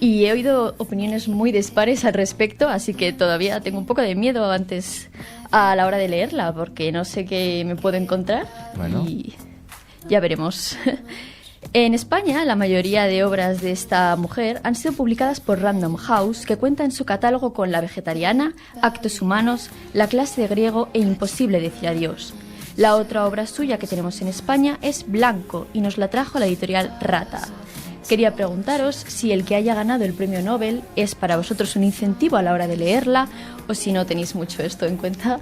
Y he oído opiniones muy dispares al respecto, así que todavía tengo un poco de miedo antes a la hora de leerla, porque no sé qué me puedo encontrar. Bueno. Y ya veremos. En España, la mayoría de obras de esta mujer han sido publicadas por Random House, que cuenta en su catálogo con La vegetariana, Actos humanos, La clase de griego e Imposible decir adiós. La otra obra suya que tenemos en España es Blanco y nos la trajo la editorial Rata. Quería preguntaros si el que haya ganado el premio Nobel es para vosotros un incentivo a la hora de leerla o si no tenéis mucho esto en cuenta.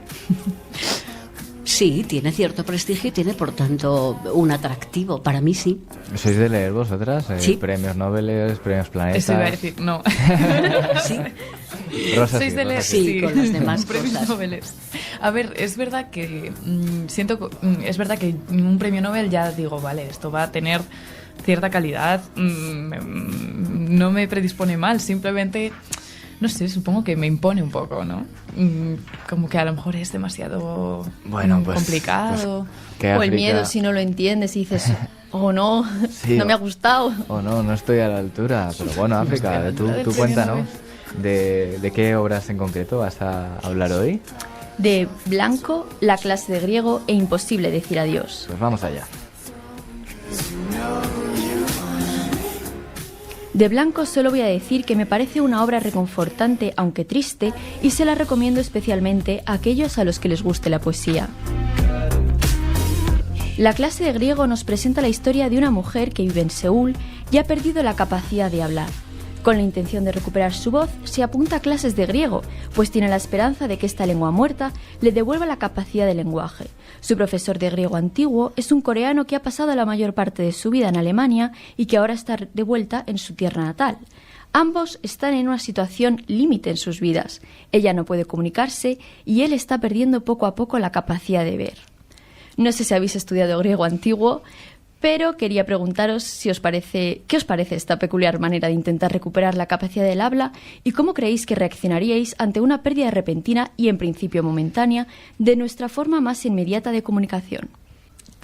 Sí, tiene cierto prestigio y tiene, por tanto, un atractivo. Para mí sí. ¿Sois de leer vosotras? Sí. Premios Nobel, premios Planeta. Eso iba a decir, no. Sí. Rosa 6 de leer, Sí, con las demás premios cosas. Nobel. A ver, es verdad que es verdad que un premio Nobel ya digo, vale, esto va a tener cierta calidad, no me predispone mal, simplemente, no sé, supongo que me impone un poco, ¿no? Como que a lo mejor es demasiado complicado. O el miedo si no lo entiendes y dices, oh no, Sí, no me ha gustado. O no estoy a la altura. Pero bueno, África, tú cuéntanos de qué obras en concreto vas a hablar hoy. De Blanco, la clase de griego e imposible decir adiós. Pues vamos allá. De Blanco solo voy a decir que me parece una obra reconfortante, aunque triste, y se la recomiendo especialmente a aquellos a los que les guste la poesía. La clase de griego nos presenta la historia de una mujer que vive en Seúl y ha perdido la capacidad de hablar. Con la intención de recuperar su voz, se apunta a clases de griego, pues tiene la esperanza de que esta lengua muerta le devuelva la capacidad de lenguaje. Su profesor de griego antiguo es un coreano que ha pasado la mayor parte de su vida en Alemania y que ahora está de vuelta en su tierra natal. Ambos están en una situación límite en sus vidas. Ella no puede comunicarse y él está perdiendo poco a poco la capacidad de ver. No sé si habéis estudiado griego antiguo, pero quería preguntaros qué os parece esta peculiar manera de intentar recuperar la capacidad del habla y cómo creéis que reaccionaríais ante una pérdida repentina y en principio momentánea de nuestra forma más inmediata de comunicación.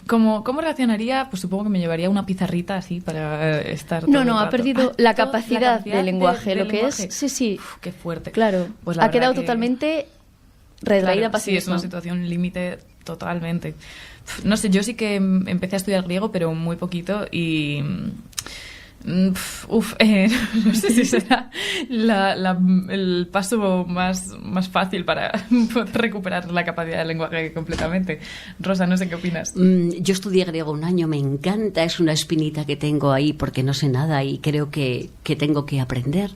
¿Cómo reaccionaría? Pues supongo que me llevaría una pizarrita así para estar todo No, el ha rato. perdido la capacidad de lenguaje, de lo que lenguaje. es... Sí. Uf, qué fuerte. Claro, Pues la ha verdad quedado que- totalmente retraída Claro, para sí sí, es una misma. situación límite totalmente. No sé, yo sí que empecé a estudiar griego, pero muy poquito y... no sé si será el paso más fácil para poder recuperar la capacidad del lenguaje completamente. Rosa, no sé qué opinas. Yo estudié griego un año, me encanta, es una espinita que tengo ahí porque no sé nada y creo que tengo que aprender.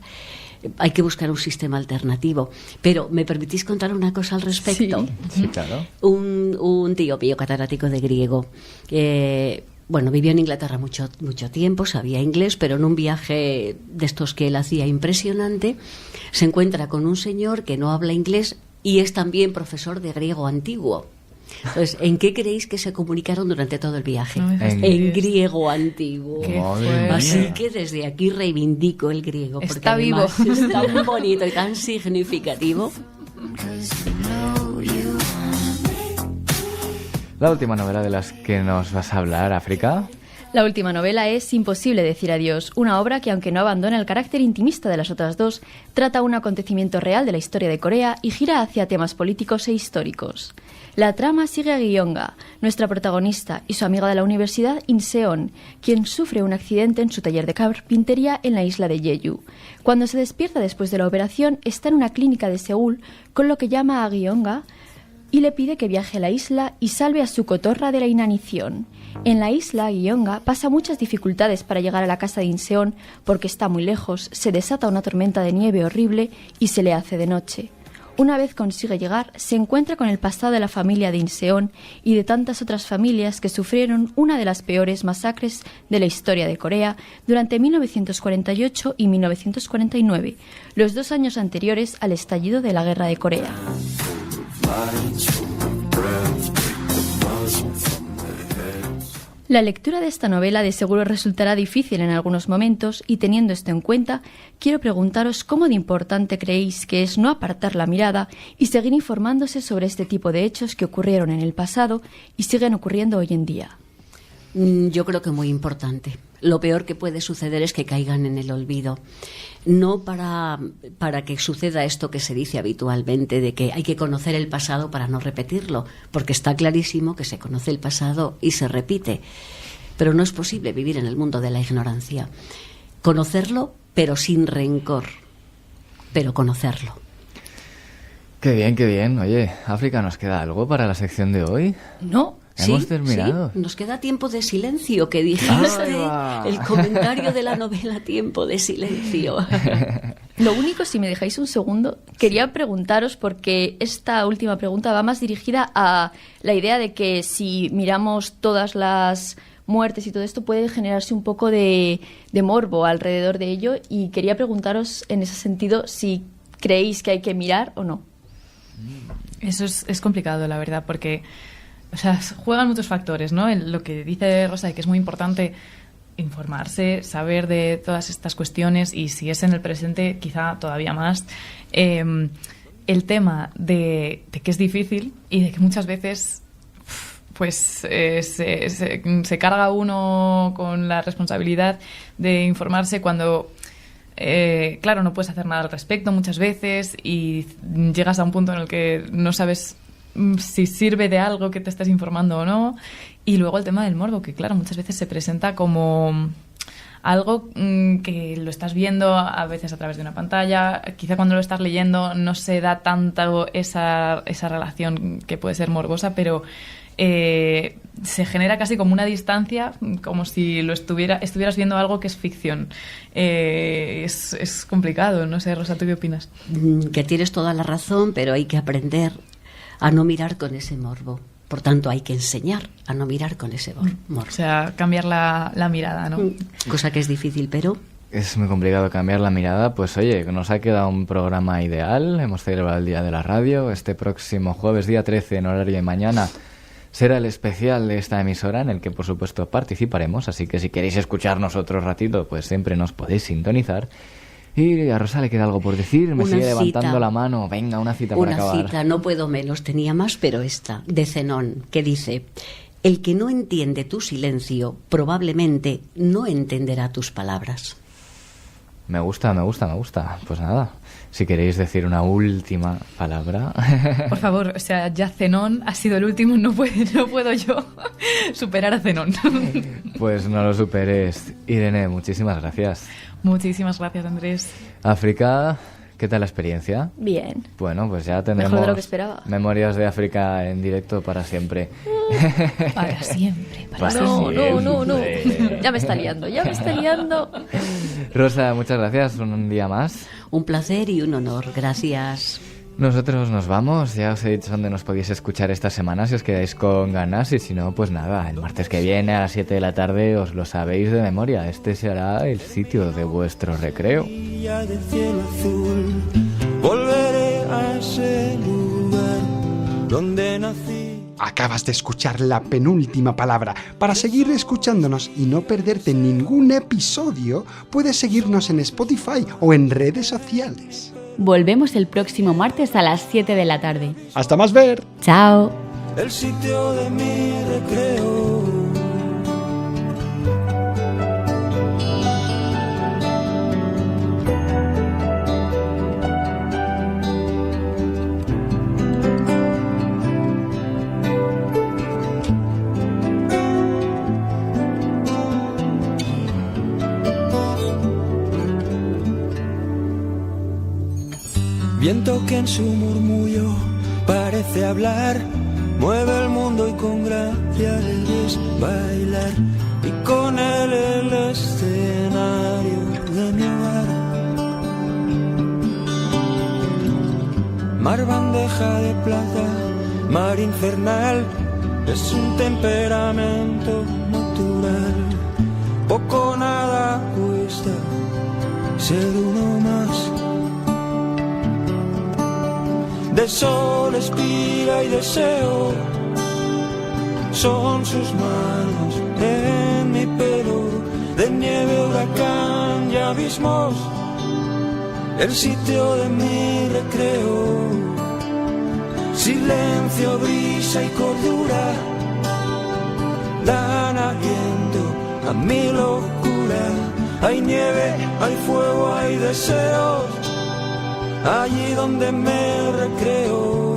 Hay que buscar un sistema alternativo. Pero, ¿me permitís contar una cosa al respecto? Sí, claro. Un tío mío catedrático de griego, vivió en Inglaterra mucho tiempo, sabía inglés, pero en un viaje de estos que él hacía impresionante, se encuentra con un señor que no habla inglés y es también profesor de griego antiguo. Entonces, ¿en qué creéis que se comunicaron durante todo el viaje? En griego antiguo. Así que desde aquí reivindico el griego, porque Está vivo. además es tan bonito y tan significativo. La última novela de las que nos vas a hablar, África. La última novela es Imposible decir adiós, una obra que, aunque no abandona el carácter intimista de las otras dos, trata un acontecimiento real de la historia de Corea y gira hacia temas políticos e históricos. La trama sigue a Gyeonga, nuestra protagonista, y su amiga de la universidad, In Seon, quien sufre un accidente en su taller de carpintería en la isla de Jeju. Cuando se despierta después de la operación, está en una clínica de Seúl, con lo que llama a Gyeonga y le pide que viaje a la isla y salve a su cotorra de la inanición. En la isla, Gyeonga pasa muchas dificultades para llegar a la casa de Inseon porque está muy lejos, se desata una tormenta de nieve horrible y se le hace de noche. Una vez consigue llegar, se encuentra con el pasado de la familia de Inseon y de tantas otras familias que sufrieron una de las peores masacres de la historia de Corea durante 1948 y 1949, los 2 años anteriores al estallido de la Guerra de Corea. La lectura de esta novela de seguro resultará difícil en algunos momentos y, teniendo esto en cuenta, quiero preguntaros cómo de importante creéis que es no apartar la mirada y seguir informándose sobre este tipo de hechos que ocurrieron en el pasado y siguen ocurriendo hoy en día. Yo creo que muy importante. Lo peor que puede suceder es que caigan en el olvido. No para que suceda esto que se dice habitualmente, de que hay que conocer el pasado para no repetirlo, porque está clarísimo que se conoce el pasado y se repite. Pero no es posible vivir en el mundo de la ignorancia. Conocerlo, pero sin rencor. Pero conocerlo. Qué bien, qué bien. Oye, África, ¿nos queda algo para la sección de hoy? No. Hemos terminado. Sí, nos queda tiempo de silencio, que dijiste el comentario de la novela Tiempo de Silencio. Lo único, si me dejáis un segundo, quería preguntaros, porque esta última pregunta va más dirigida a la idea de que si miramos todas las muertes y todo esto puede generarse un poco de morbo alrededor de ello, y quería preguntaros en ese sentido si creéis que hay que mirar o no? Eso es complicado, la verdad, porque o sea, juegan muchos factores, ¿no? Lo que dice Rosa, que es muy importante informarse, saber de todas estas cuestiones, y si es en el presente, quizá todavía más. El tema de que es difícil y de que muchas veces pues se carga uno con la responsabilidad de informarse cuando claro, no puedes hacer nada al respecto muchas veces, y llegas a un punto en el que no sabes si sirve de algo que te estés informando o no. Y luego el tema del morbo, que claro, muchas veces se presenta como algo que lo estás viendo a veces a través de una pantalla, quizá cuando lo estás leyendo no se da tanto esa relación que puede ser morbosa, pero se genera casi como una distancia, como si estuvieras viendo algo que es ficción. Es complicado, no sé, Rosa, ¿tú qué opinas? Que tienes toda la razón, pero hay que aprender a no mirar con ese morbo. Por tanto, hay que enseñar a no mirar con ese morbo. O sea, cambiar la mirada, ¿no? Cosa que es difícil, pero... Es muy complicado cambiar la mirada. Pues oye, nos ha quedado un programa ideal. Hemos celebrado el Día de la Radio. Este próximo jueves, día 13, en horario de mañana, será el especial de esta emisora, en el que por supuesto participaremos. Así que si queréis escucharnos otro ratito, pues siempre nos podéis sintonizar. Y a Rosa le queda algo por decir, me sigue levantando la mano. Venga, una cita para acabar. Una cita, no puedo menos, tenía más, pero esta, de Zenón, que dice: el que no entiende tu silencio probablemente no entenderá tus palabras. Me gusta. Pues nada, si queréis decir una última palabra. Por favor, o sea, ya Zenón ha sido el último, no puedo yo superar a Zenón. Pues no lo superes. Irene, muchísimas gracias. Muchísimas gracias, Andrés. África, ¿qué tal la experiencia? Bien. Bueno, pues ya tendremos mejor de lo que esperaba. Memorias de África en directo para siempre. Para siempre. No. Ya me está liando. Rosa, muchas gracias. Un día más. Un placer y un honor. Gracias. Nosotros nos vamos. Ya os he dicho dónde nos podéis escuchar esta semana si os quedáis con ganas, y si no, pues nada, el martes que viene a las 7 de la tarde os lo sabéis de memoria. Este será el sitio de vuestro recreo. Del cielo azul, volveré a ese lugar donde nací. Acabas de escuchar la penúltima palabra. Para seguir escuchándonos y no perderte ningún episodio, puedes seguirnos en Spotify o en redes sociales. Volvemos el próximo martes a las 7 de la tarde. ¡Hasta más ver! ¡Chao! El sitio de mi recreo. Viento que en su murmullo parece hablar, mueve el mundo y con gracia le ves bailar, y con él el escenario de mi hogar. Mar bandeja de plata, mar infernal, es un temperamento natural. Poco nada cuesta ser uno más. De sol espira y deseo, son sus manos en mi pelo. De nieve, huracán y abismos, el sitio de mi recreo. Silencio, brisa y cordura dan aliento a mi locura. Hay nieve, hay fuego, hay deseos allí donde me recreo.